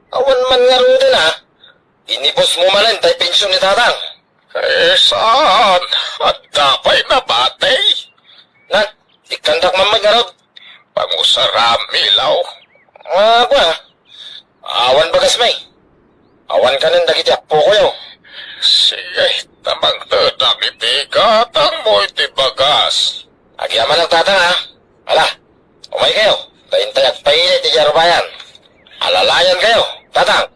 awan man nga rin din ha. Inibos mo manan tayo pensyon ni tatang. Eh, saan? At dapay na batay. Nan, ikandak man mag-arod. Pangusaram, Milaw. Ako ha. Awan bagas may. Awan ka nang dagiti apo ko yo. Sige, tamang tadang iti katang mo iti bagas. Agyaman ang tatang ha. Ala, umay kayo. Taintay at painit ti Jarubayan. Alalayan kayo, tatang.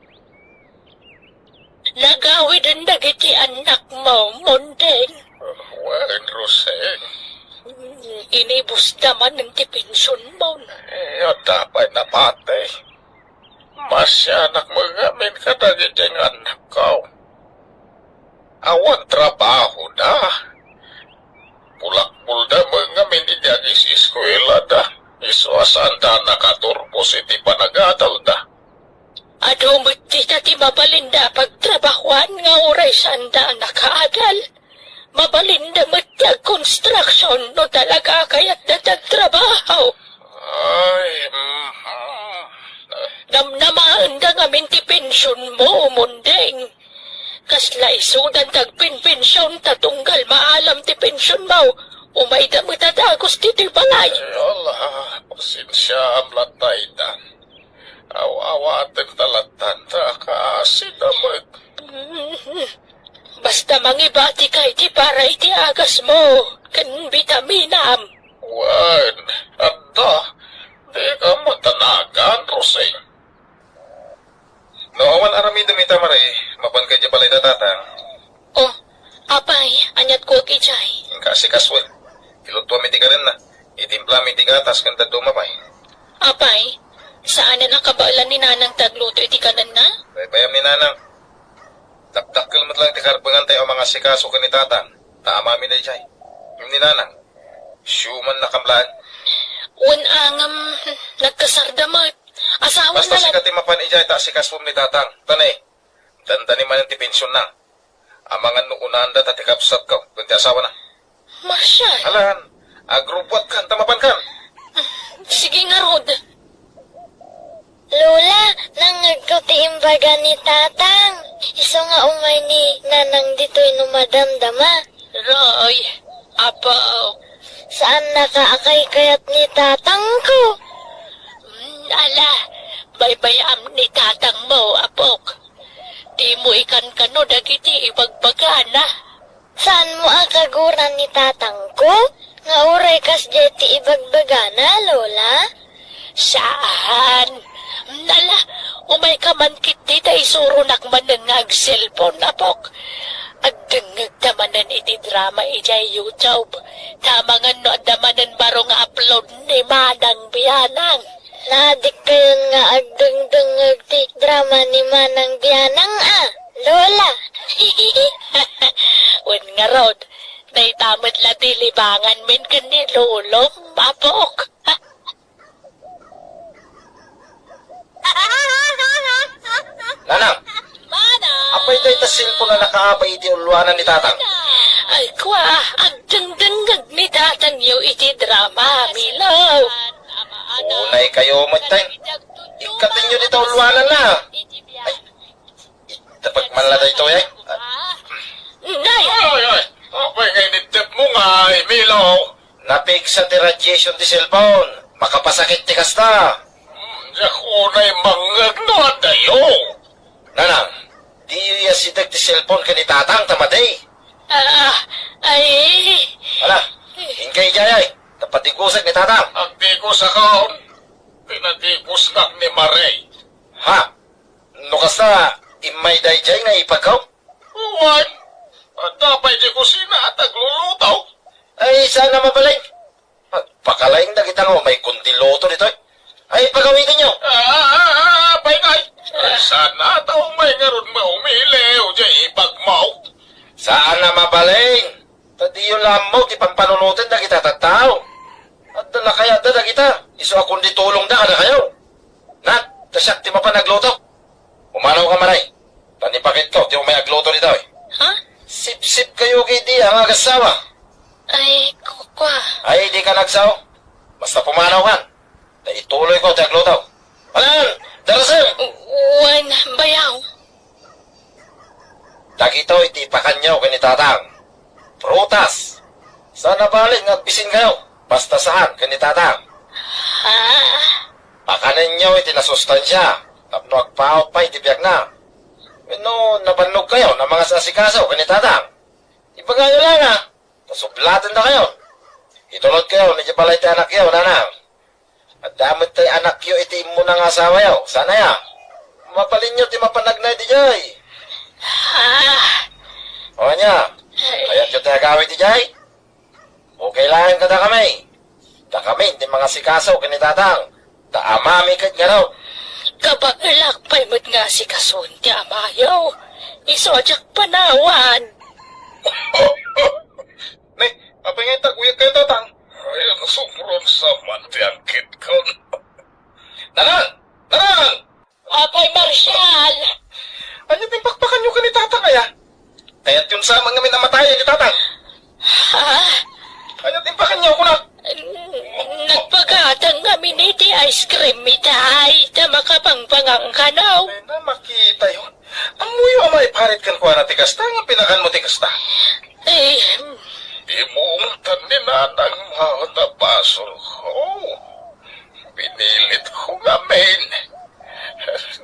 Nagawid ang dagiti anak mo, Mondeng. Wen, Roseng. Inibus naman ng tipensyon mo. Eh, dapay na batay. Masyanak mga min kadagiti nga anak ko. Awan trabaho na. Pulak-pulda mga min idagis eskwela da. Iswasan da nakaturpos iti panagadal da. Adumot ti dati mabalinda pagtrabahuan nga oray sanda nakaadal. Mabalinda matag construction no talaga kayat natagtrabaho. Ay, Namnamaan da nga minti pensyon mo, Mondeng. Kasla isudan tagpin-pensyon tatunggal maalam ti pensyon mo. Umay da matadagos ti balay. Allah, pasensya ang latay dan. Awawatin talatan ta kasinamag. Basta mangibati kay ti para iti agas mo. Kan vitaminam. Wan, anda, di ka matanagan, Roseng. Nooman arami dumita maray. Mapan kay di balay da tatang. Oh, apay, anyat ko kichay. Kasi kaswal. Ilutuwa mi ti ka rin na. Itimpla mi ti gatas kanta dumapay. Apay, saan na nakabalan ni nanang tagluto iti kanan na? Bayam ni nanang. Dakdakil mo't lang ti karbangan tayo ang mga sikaso ka ni tatang. Tama mi na jay. Yung ni nanang. Syuman na kamlaan. Unangam, nagkasardamat. Asawa Basta na lang. sikati mapan ijay ta sikaswam ni tatang. Tanay. Dandani man ang ti pensyon na. Amangan nuunan da tati kapsat ka. Kung ti asawa na. Marshal, Alan. Agrupot kan. Tamapan kan. sige nga Rod. Lola, nangagkaw ti imbaga ni tatang. Iso nga umay ni nanang dito'y numadamdama. Roy, apaw. Saan nakaakay kayat ni tatang ko? Ala, baybayam ni tatang mo, apok. Di mo ikan kano dagiti ibagbagana. Saan mo akaguran ni tatang ko? Nga uray kas jeti ibagbagana, Lola? Saan? Nala, umay ka man kiti da isuro nakmanan nga ag-cellphone, apok. Agdengag damanan iti drama ijay YouTube. Tamangan no damanan baro nga upload ni Manang Bianang. Nadik kayon nga agdengdengag ti drama ni Manang Bianang Lola. Un nga Rod, naitamad la di libangan min kani lolo, apok. Nanang. Manang! nga nakaabay iti ulwanan ni tatang. Ay kwa, ang dangdangag ni tatang yu iti drama, milaw. Unay kayo matay. Ikatin nyo dito ulwanan na. Ay, dapat malala ito eh. Nay! Ay! Apay ngay nitip mo nga, Milo. Napiksa ti radiation ti cellphone. Makapasakit ti kasta. Ako na'y mangagnoan tayo. Nanang, di iya sidag ti cellphone ka ni tatang tamatay. Ay... Ala, hingkay jayay. Tapatigusag ni tatang. Ang tiko sa kaon, pinatikos lang ni Maray. Ha? No kasta, imay dayjay nga ipagaw? Uwan, at dapat di kusina at aglulutaw. Ay, sana mabalay. Pagpakalaing na kita nga, may kundiloto nito. Ay, pagawitin nyo. Pangay. Sana tayo may ngaron maumiliw di ipagmaw. Saan na mabaling? Tadi yung lamaw, di pampanunutin na kita tataw. At dala kaya dala kita. Iso akong ditulong na kada kayo. Nat, tasyak di mo pa nagluto. Umanaw ka maray. Tanipakit ko, di mo may agluto nito eh. Ha? Sip-sip kayo kay di ang agasawa. Ay, kwa. Ay, di ka nagsaw. Basta pumanaw kan. Na ituloy ko, di agluto. Alan, darasan. Uwan, bayaw. Dagito itipakan nyo kay ni tatang. Prutas. Sana baling at bisin kayo. Basta saan kay ni tatang. Ha? Pakanin nyo iti nasustansya. Tapno agpaot pa itibiyag na. No, nabannog kayo ng mga sasikasaw kay ni tatang. Ipagayo lang ha. Tasublatan na kayo. Itulod kayo, ni balay tayo anak yaw, nanang. At damit tayo anak yaw, iti mo ng asawa yaw. Sana ya. Mapalin nyo, ti mapanagnay di jay. Ha? O niya, ayat yung tayo gawin di jay. Okay lang kada kami. Ta kami, di mga sikasaw kani tatang. Ta amami kat nga raw. Kabagalak pa'y mo't nga si kasun ti amayaw. Isojak panawan. Nay, apa nga itaguyak kayo tatang? Ay, ang sumron sa mantiangkit ko. Nanang! Nanang! Apay Marshal! Ano yung pakpakan nyo ka ni tatang kaya? Kaya't yung samang nga minamatayan ni tatang. Ha? Ano yung pakan nyo ko na? Nagpagatang kami ni ti ice cream mitay ta makapangpangang kanaw. Ay na, makita yun. Amuyo ang maiparit kan kuha na tikasta, nga pinakan mo tikasta. Eh, Di mo umtan ni nanang mga nabasol ko. Pinilit ko ngamin.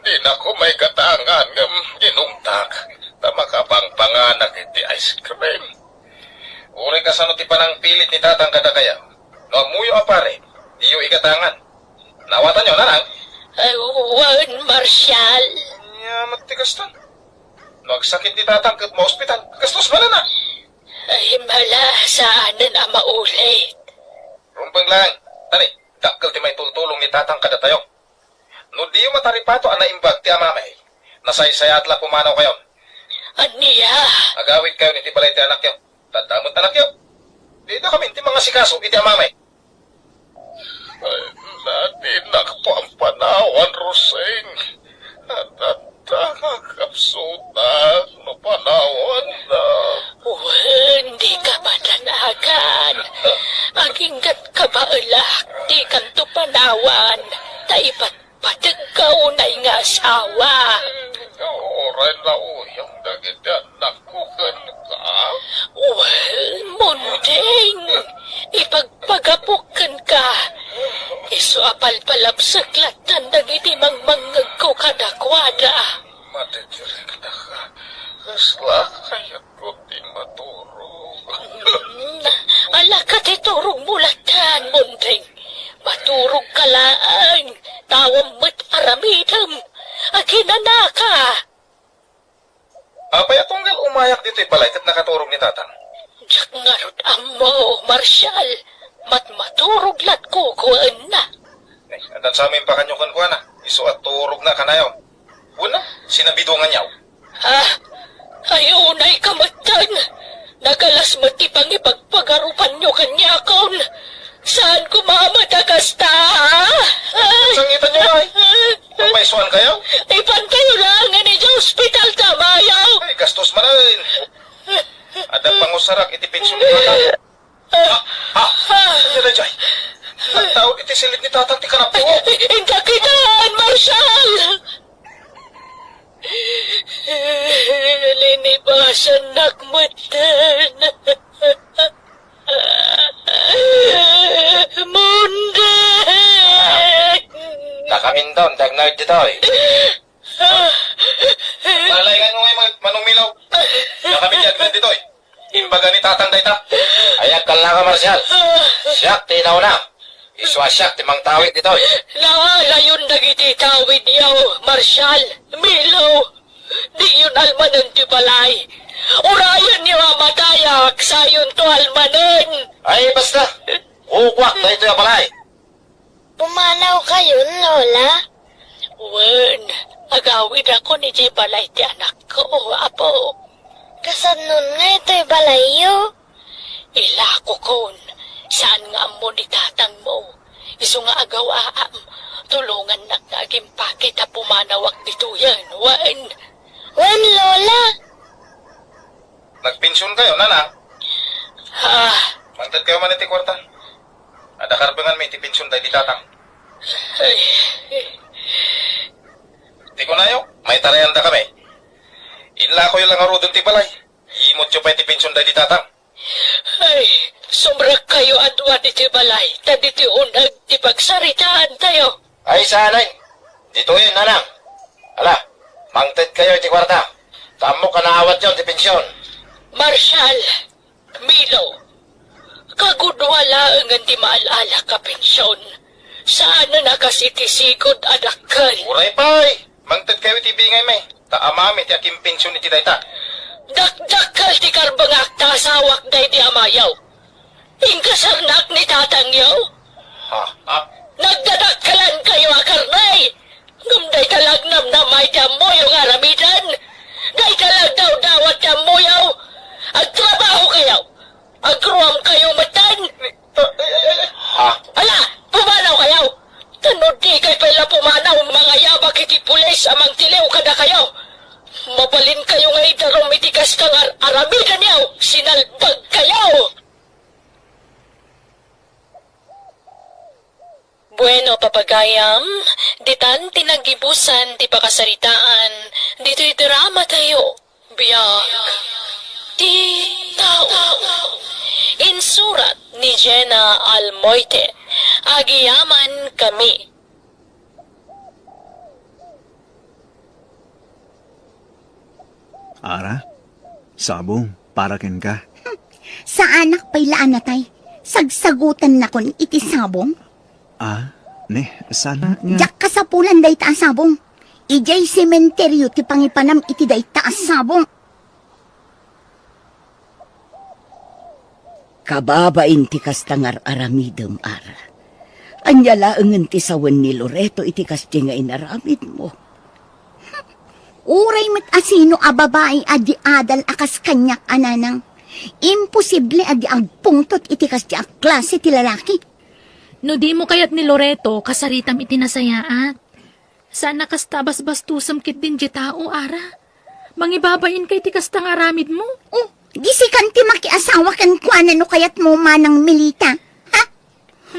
Di na ko may katangan ng ginumtak na makapangpanganak iti ice cream. Uri ka sa ti panang pilit ni tatang kada kaya. No amuyo apare, di yung ikatangan. Nawatan nyo, nanang? wan Marshal. Yamat tikasta. Nagsakit ni tatang kat mo ospital. Gastos ba na? Ay mala saanan ang maulit. Rumpang lang. Tani, dakkel ti may tultulong ni tatang kada tayo. No di yung mataripato ang naimbag ti amamay. Nasaysayat lang pumanaw kayo. Aniya, Agawid kayo ni ti balay ti anak yun. Tandamot anak yun. Di na kami ti mga sikaso iti amamay. Ay, nadinak po ang panawan, Roseng. At nakakapsutan no panawan na. hindi ka matanagan. Aginggat ka ba alak, di kanto panawan. Taipat patag ka unay nga asawa. Oray na uyang dagit anak ko kan ka. Munding, ipagpagapukan ka. Iso apal-palapsak latan dagiti mangmangag ko kada kwada. Matitirik na ka. Kasla kaya ko di maturog. Ala ka titurong mulatan, Munding. Maturog ka lang. Tawang mat aramidam. Akinana ka. Apay atunggal umayak dito'y balay kat nakaturog ni tatang. Diyak nga ron amo, Marshal. Maturog lat kukuan na. Ay, andan sa amin pa kanyo kuha na. Iso at turog na kanayo. Una, sinabidungan niyaw. Ha? Ayunay kamatan. Nagalas matipang ipagpagarupan nyo kanya kaon. Saan ko mamadagasta? Sangitan niyo ay. Papaisuan kayo? Ipantayo lang nga ni hospital tamayaw. Ay, gastos man na Ano na dyan? Ang tawag iti silit ni tatang ti kanap mo. Hindi kitaan, Marshal! Linibasan nakmatan. Munday! Nakamindaw, dagnard dito eh. Malayangan mo ngayon manong milaw. Nakamidyag dito eh. Imbaga ni tatang dayta. Ayak ka lang ka, Marshal. Siyak, tinaw na. Iswa siyak, timang tawid dito eh. Layon dagiti tawid yaw, Marshal. Milaw, di yun almanan ti balay. Urayan niyo matayak, sayon to almanan. Ay, basta. Ukwak na ito yung balay. Pumanaw kayo, Lola? Wen, agawid ako ni di balay ti anak ko, apo. Kasad nun nga ito'y balayo. Ilako kon, saan nga mo ni tatang mo? Iso nga agawaam, tulungan na naging pakit na pumanawak dito yan, wen. Wen, Lola? Nagpensyon kayo, nana. Mantad kayo man iti kwarta. Ada karbangan may iti pensyon tayo di tatang. Ay, Di ko na yo, may tarayan da kami. Inla ko yung lang arudon ti balay. Himot yo pa iti pensyon tayo di tatang. ay, sumrak kayo adwa diti balay, ta diti unag ti pagsaritaan tayo. Ay, sanay. Dito yun, nanang. Ala, mangtad kayo iti kwarta. Tamo ka naawat yun ti pensyon. Marshal, Milo, kagudwala ang di maalala ka pensyon. Saan na nakasitisigod adakal? Uray pay. Mangtad kayo iti bingay may. Taamami ti aking pensyon iti dayta. Dakdakal ti karbangak ta asawak day di amayaw. Ingkasarnak ni tatangyaw. Ha? Nagdadakkalan kayo akarnay. Ngumday talagnam na may mo yung aramidan. Day talag daw dawat mo yaw. Agtrabaho kayo. Agruam kayo matan. Ha? Ala, pumanaw kayo. Tanod di kay pala pumanaw mga yabak iti pulis amang tilew kada kayo. Mabalin kayo ngay darong mitikas kang aramidan yaw. Sinalbag kayo. Bueno, papagayam, ditan tinagibusan ti pakasaritaan, dito'y drama tayo. Biyak. Ti tao. Insurat ni Jenna Almoite. Agiyaman kami. Ara, sabong, para ken ka. Sa anak pa'y laan na tay. Sagsagutan na kon iti sabong. Sana nga. Diyak ka sa pulan day taas sabong. Ijay sementeryo ti pangipanam iti day taas sabong. Kababain ti kastangar aramidem ara. Anyala ang ti sawan ni Loreto iti kasti nga inaramid mo. Uray met asino a babae adi adal akas kanyak ananang. Imposible adi agpungtot iti kasti a klase ti lalaki. No di mo kayat ni Loreto, kasaritam itinasayaat. Sana kas tabas-bastusam kit din di tao, Ara. Mangibabain kay ti kastang aramid mo. Oh, gisikan ti makiasawa kan kuanan no kayat mo manang milita. Ha?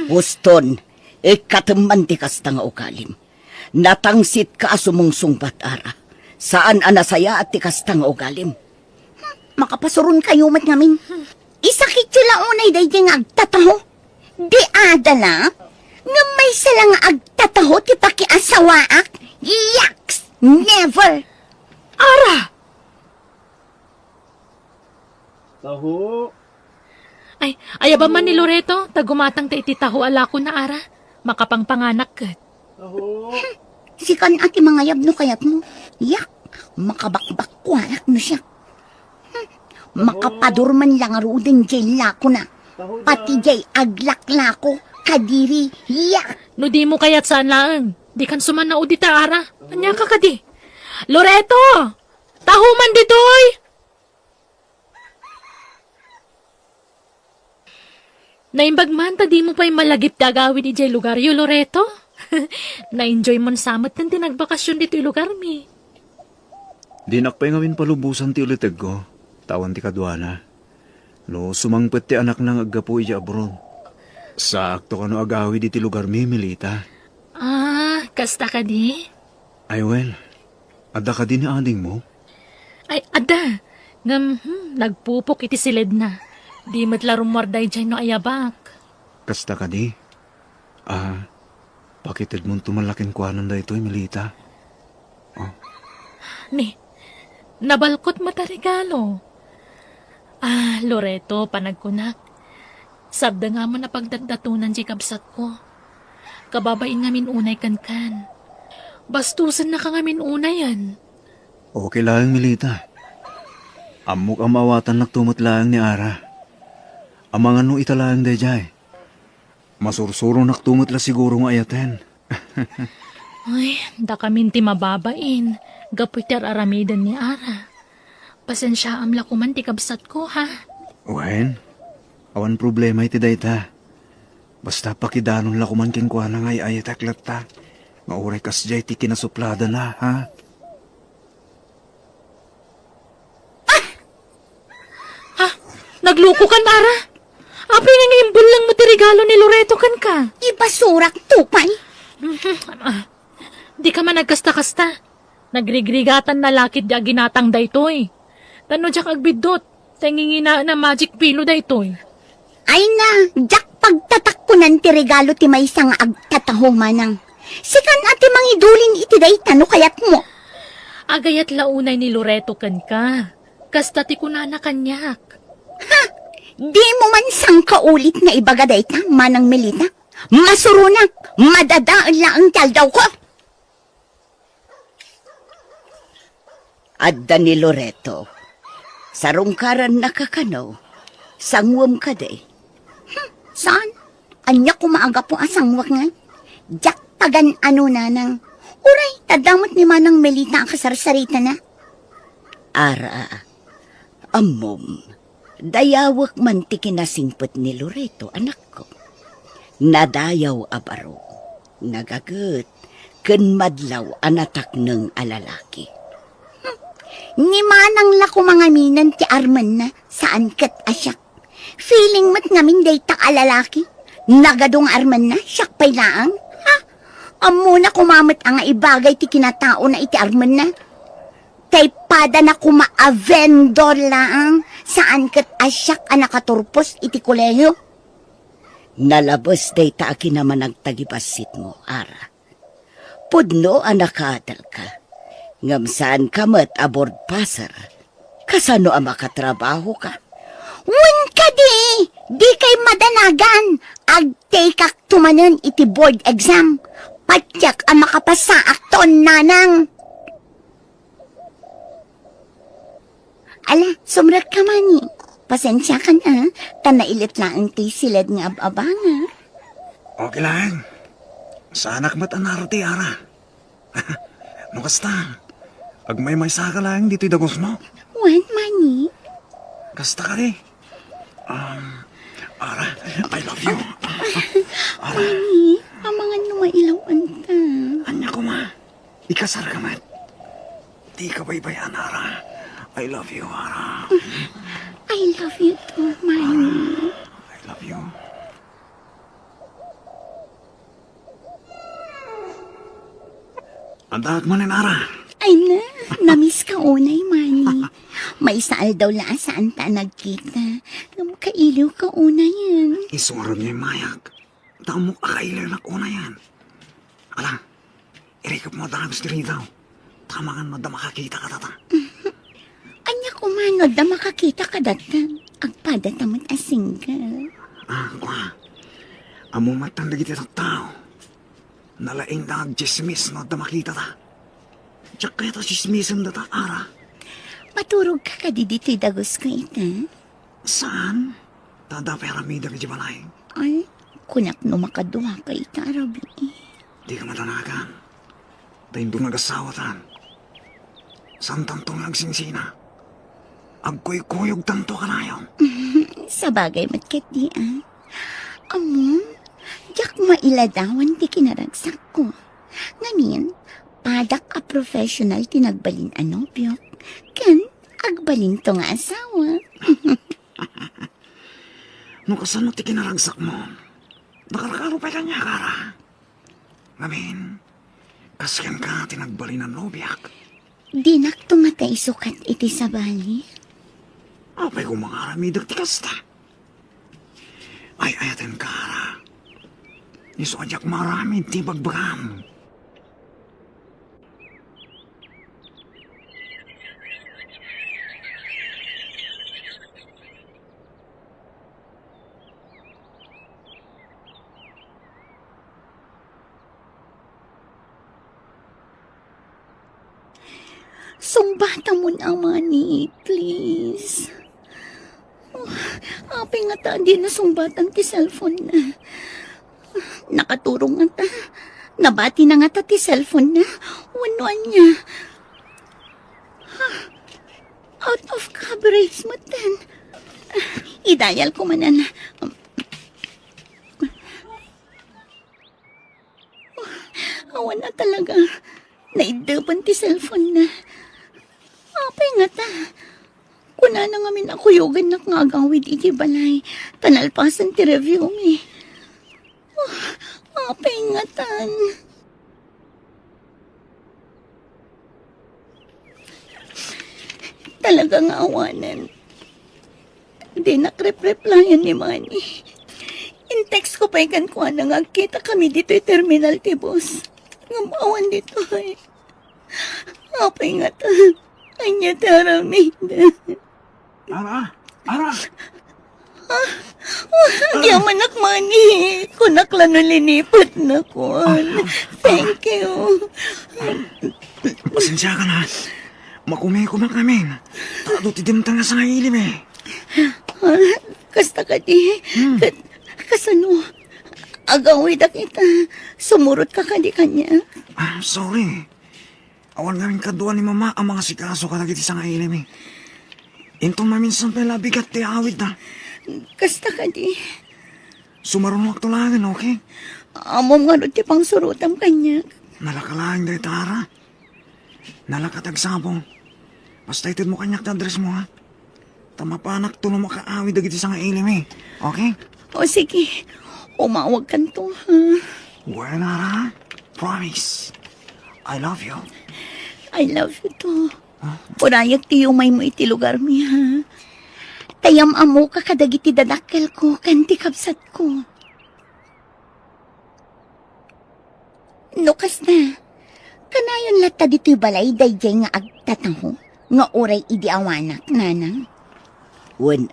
Guston, ikateman ti kastang ukalim. Natangsit ka sumungsungbat ara. Saan anasaya at ti kastang ukalim? Makapasurun kayo mat ngamin. Isakit sila unay day di nga agtataho. Di adala, nga may salang agtataho ti pakiasawaak. Yaks! Never! Ara! Taho. Ay, ayaba man ni Loreto, tagumatang ta ititaho ala ko na, Ara. Makapangpanganak kat. Sikan ati mga yabno kayat mo. Yak! Makabakbak ko anak no siya. Makapadurman lang arudin jay lako na. Pati jay aglaklako, kadiri, yak! No di mo kayat saan lang. Di kan sumanao dita, Ara. Anya ka kadi. Loreto! Tahuman ditoy! Naimbag man, ta di mo pa'y malagip dagawin ijay lugar yu, Loreto. Na-enjoy mon samat ng tinagbakasyon dito yung lugar mi. Di nakpay ngawin palubusan ti uliteg ko. Tawan ti kadwana. Lo, sumangpet ti anak nang aggapo iya abroad. Sakto ka no agawi di ti lugar mi, Melita. Ah, kasta ka di? Ay, well, ada ka din ni ading mo? Ay, ada. Nagpupok iti silid na. Di matlarong marday dyan no ayabak. Kasta ka di? Pakitid mong tumalaking kwanan da ito, Melita. Ni, nabalkot mata regalo. Loreto, panagkunak. Sabda nga mo na pagdadatunan di kabsat ko. Kababain ngamin unay kan. Bastusan na ka ngamin unay yan. Okay lang, Melita. Amok ang mawatan nagtumot lang ni Ara. Amang ano italang da jay. Masursuro nagtumot la siguro nga ayaten. Ay, da kamin ti mababain. Gapuiter aramidan ni Ara. Pasensya amla kuman ti kabsat ko, ha? Wen, awan problema iti dayta. Basta pakidanon la kuman kinkwana nga ayataklat ta. Mauray kas jay ti kinasuplada na, ha? Nagluko kan, Ara? Apay nga ngayon bulang mo ti regalo ni Loreto kan ka. Ibasurak tupay. Di ka man nagkasta-kasta. Nagrigrigatan na lakit di ginatang daytoy. Tano jak agbidot. Tangingina na magic pillow daytoy. Ay na, jak pagtatakkunan ti regalo ti may isang agtataho manang. Sikan ati mangidulin iti day tano kayat mo. Agayat launay ni Loreto kan ka. Kasta ti kunana kanyak. Di mo man sang kaulit nga ibaga day ta, manang Melita. Masurunak, madadaan lang ang taldaw ko. Adda ni Loreto, sarungkaran nakakanaw, sangwam ka day. Saan? Anya ko maaga po asangwak nga. Jak pagan ano nanang. Uray, tadamot ni manang Melita ang kasarsarita na. Ara, amom, dayawak man ti kinasingpet ni Loreto, anak ko. Nadayaw abaro, nagagut, ken madlaw anatak ng alalaki. Ni manang lako mga minan ti Arman na, saan kat asyak. Feeling mat ngamin day ta alalaki, nagadong Arman na, syak pay laang. Ha? Amo na kumamit ang ibagay ti kinatao na iti Arman na. Tay pada na kuma-avendor laang, saan kat asyak anakaturpos iti koleyo. Nalabos day ta aki naman nagtagibasit mo, Ara. Pudno anakadal ka. Ngamsaan ka mat aboard passer. Kasano ang makatrabaho ka? Wen ka di! Di kay madanagan. Agtake tumanan iti board exam. Patyak ang makapasa akton nanang. Ala, sumrat ka mani. Pasensya ka na. Tanailit lang ti silad nga ababanga. Okay lang. Sanak mat anarati, Ara. Nukasta. Agmay-may saka lang dito'y dagos mo. Wen mani? Kasta ka rin. Ara, I love you. Ara, Mani, amangan numailaw anta. anya ko ma. Ikasar ka man. Di ka baybayan, Ara. I love you, Ara. I love you too, Mani. I love you. Andak mo nin, Ara. Ay na, namiss ka unay, Mani. May saal daw laan saan ta nagkita. Kailiw ka una yan. Isuran niya yung mayak. Tamok akailan na una yan. Alang, irikap mo dahil diri daw. Tamangan mo da makakita ka tata. Anya kumanod na makakita ka datan. Agpada taman a single. Kwa. Amo matanda kita ng tao. Nalaing na gismis no da makita ta. Diyak kaya ta gismisan da ta, Ara. Maturog ka kadidito'y dagos ka ita. Saan? Tada peramida ka jibalay. Ay, kunak no makaduha ka ita, Arabi. Di ka matanagan. Tayong nagasawa tan. San tanto nagsinsina? Agkoy-koyog tanto ka na yun. Sa bagay matkat di Amo, diyak mailadawan ti kinaragsak ko. Ngamin, padak a professional tinagbalin anobyo. Kan, agbalin to nga asawa. No kasano ti kinaragsak mo? Nakarkaro pa kanya, Kara. Ngamin, kasyan ka tinagbali ng lobyak. Di nakto nga tayo sukat iti sa bali. Apay kung mga aramidag ti kasta. Ay ayaten, Kara. Iso ajak marami ti bagbagam. Sumbata mo na, Manny, please. Oh, apay nga ta, di na sumbatan ti cellphone na. Nakaturong nga ta. Nabati na nga ta ti cellphone na. Wanuan niya. Out of coverage mo tan. Idayal ko manan. Awan na talaga. Naidapan ti cellphone na. Apay nga ta. Kuna na nga min ako yogan na ngagawid iti balay. Tanalpasan ti review mi. Apay nga tan. Talaga nga awanan. Hindi nakrep-replyan ni Manny. In-text ko pa ikan ko na ngagkita kami dito terminal ti boss. Ngamawan dito ay. Apay nga ta. Anya taramida. Ara! Ara! Yaman nak Manny. Kunakla no linipat na ko. Thank you. Pasensya ka na. Makumikumak namin. Tado ti dimtang nga sa ilim eh. Kasta ka di. Kasano? Agawid na kita. Sumurot ka di kanya. Sorry. Awan namin kaduan ni Mama ang mga sikaso kalagit isang ilim eh. Intong maminsan pala bigat ti awid na. Kasta ka di. Sumarunok tulangan, okay? Amom nga ti pang surutam kanya. Nalakalang day tara. Nalakatag sabong. Basta itid mo kanyak ta address mo ha. Tamapanak to no makaawid agit isang ilim eh. Okay? O sige. Umawag kan to ha. Well, Nara. Promise. I love you. I love you to. Purayak ti umay mo iti lugar mi ha. Tayam amo ka kadagiti dadakkel ko kanti kapsat ko. Nukas na. Kanayon lata dito balay dayjay nga agtataho. Nga oray idi awanak, nanang. Wen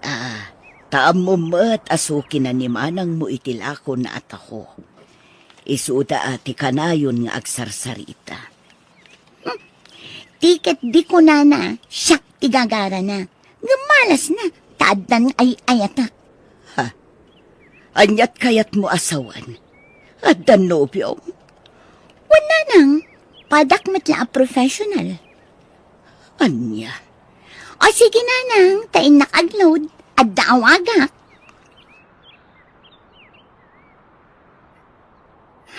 taam mo mat asukin na ni manang mo itilako na at ako. Isuda ati kanayon nga agsarsarita. Tiket di ko na, siyak tigagara na. Gamalas na, tadan ay ayatak. Anyat kayat mo asawan. At dan nobyo. Wala nang, padak matla professional. Anya. O sige nanang, tain nakagload, at daawagak.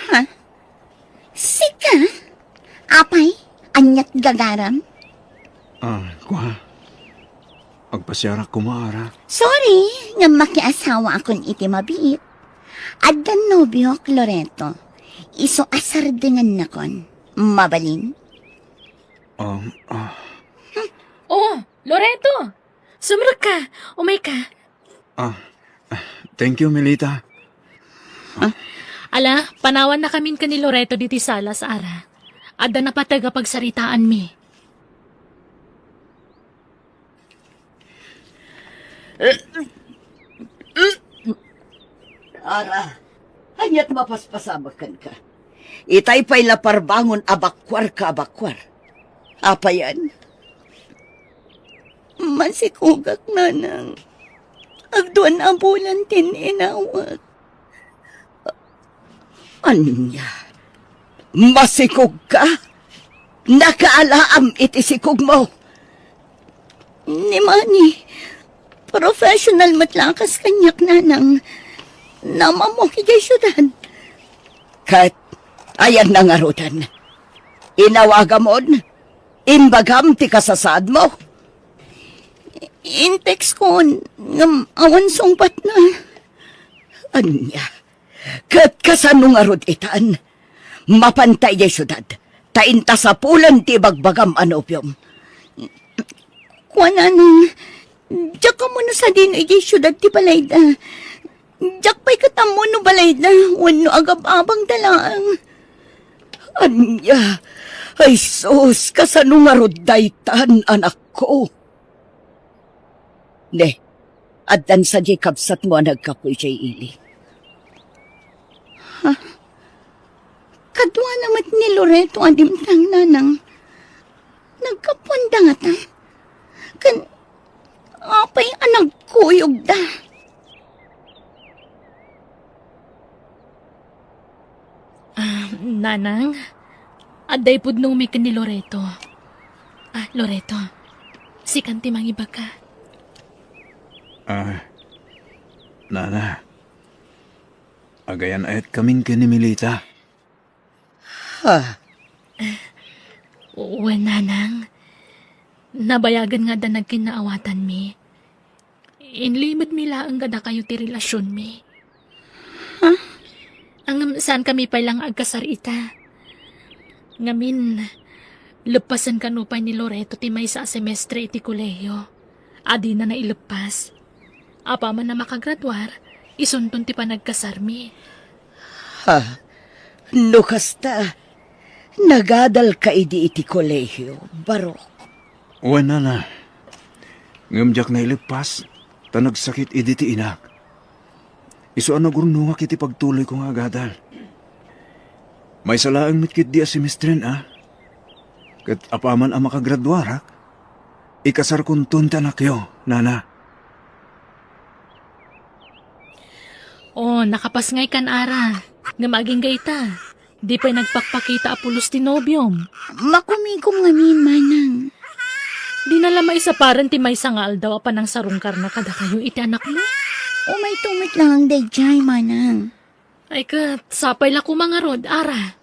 Ha? Sika? Apay, anyat gagaram? Kuha. Agpasyarak ko maara. Sorry, nga makiasawa akong iti mabiit. Addan nobyo, Loreto. Iso asar dengan na kon. Mabalin? Oh, Loreto! Sumrag ka! Umay ka! Thank you, Melita. Ala, panawan na kamin ka ni Loreto diti sala sa ara. Adda na pataga pagsaritaan mi. Ara, anyat mapaspasamakan ka. Itay pa'y laparbangon abakwar ka abakwar. Apa yan? Masikugak nanang. Agduan ambulan tin inawag. Anya? Masikog ka? Nakaalaam iti sikog mo. Ni Manny, professional matlakas kanyak nanang. Namamok igay syudad. Kat, ayan na nga rutan. Inawagamon, imbagam ti kasasad mo. Intex ko, awan sungpat na. Anya, kasano nga rod itaan? Mapantay di syudad, tainta sa pulan ti bagbagam anopium. Kuanan, diyak ka muna sa din ay syudad ti balayda. Diyak pa'y katamo no balayda, wano agab-abang dalaang. Anya, ay sus, kasano nga rod daytan, anak ko? Ne, addan sa Jacob sat mo nagkapoy jay ili. Kadwa namat ni Loreto adimtang nanang. Nagkapuanda nga ta. Apay anag kuyog da. Nanang, aday pudnong mi ni Loreto. Loreto, si kanti mangiba ka. Nana. Agayan ayat kaming kinimilita. Ha, Uwe, nanang. Nabayagan nga da nagkinaawatan mi. Inlimod mi laang gada kayo ti relasyon mi. Ang saan kami pa lang agkasarita. Ngamin, lepasan kanupay ni Loreto ti may sa semestre iti kolehiyo. Adi na nailepas. Apa man na makagradwar, isuntun ti panagkasarmi. ha, lukas ta. Nagadal ka idi iti kolehiyo, baro. Uwan, Nana. Ngamjak na ilipas, nagsakit idi ti inak. Iso ang nagurnungak iti pagtuloy kong agadal. May salaang mitkit di asimistren, Kat apaman ang makagradwarak, ikasar kuntun tanakyo, Nana. Nakapasngay kan ara. Nga maging gayta. Di pa'y nagpakpakita apulos ti nobyom. Makumigom nga min manang. Di na lamay sa paran ti may sangal daw pa ng sarungkar na kada kayo iti anak mo. May tumit lang ang dayjay manang. Ay kat, sapay la ko mga rod, ara.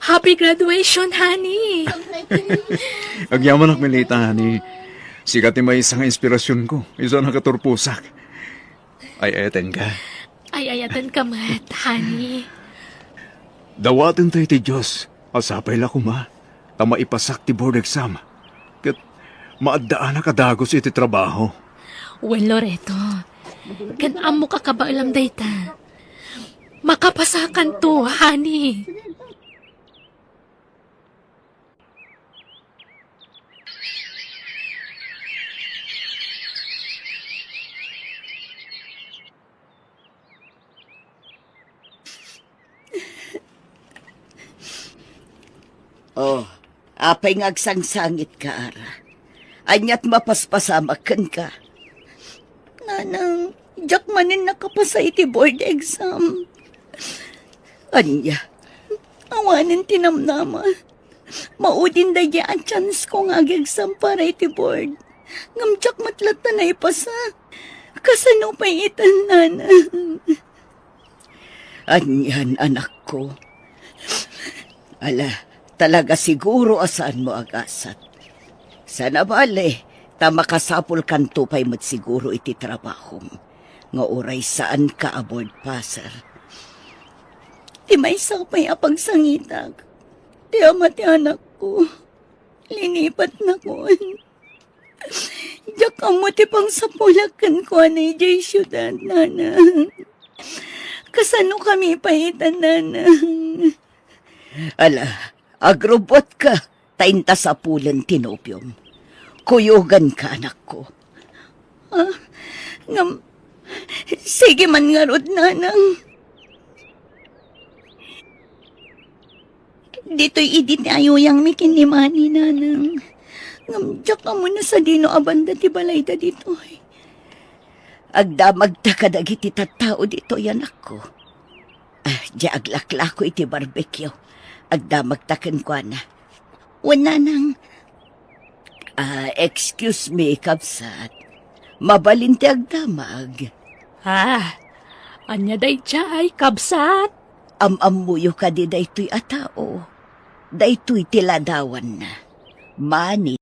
Happy graduation, honey! Agyaman ak milita, ni sikat ni may isang inspirasyon ko. Isa nakaturpusak. Ay, eten ka. Ay, ayatan ka mat, honey. Dawatin tayo ti Diyos. Asapay la kuma. Tama ipasak ti board exam. Kat maadaan na kadagos iti trabaho. Well, Loreto, kan amo ka kabailam dayta. Makapasakan to, honey. Apay ngagsangsangit ka, ara. Anyat mapaspasamakan ka. Nanang, diyak manin nakapasa iti board exam. Anya, Awanin tinamnama. Maudin da ang chance ko nga exam para iti board. Ngamtsak matlat na ipasa. Kasano pa itan, nanang. anyan anak ko. Ala, talaga siguro asaan mo agasat. Sana bale, tamakasapol kan tupay mo't siguro iti trabaho. Nga oray saan ka aboard passer. Ti may sapay apagsangitag. Ti ama ti anak ko. Linipat na ko. Diyak amo ti pang sapulakan ko anay jay syudad, nanang. Kasano kami paitan, nanang. Ala, agrobot ka, tainta sa pulan tinopium. Kuyugan ka, anak ko. Sige man nga rod, nanang. Dito'y idit ayuyang mikinimani, nanang. Ngamdyak ka muna sa dino abanda ti balayda dito. Agdamag ta kadagiti tattao dito, anak ko. Di aglaklako iti barbecue. Agdamag taken ko na. Wan, nanang. Excuse me, kabsat. Mabalinti agdamag. Ha? Anya dayjay, kabsat? Amamuyo ka di daytoy atao. Daytoy tiladawan na. Mani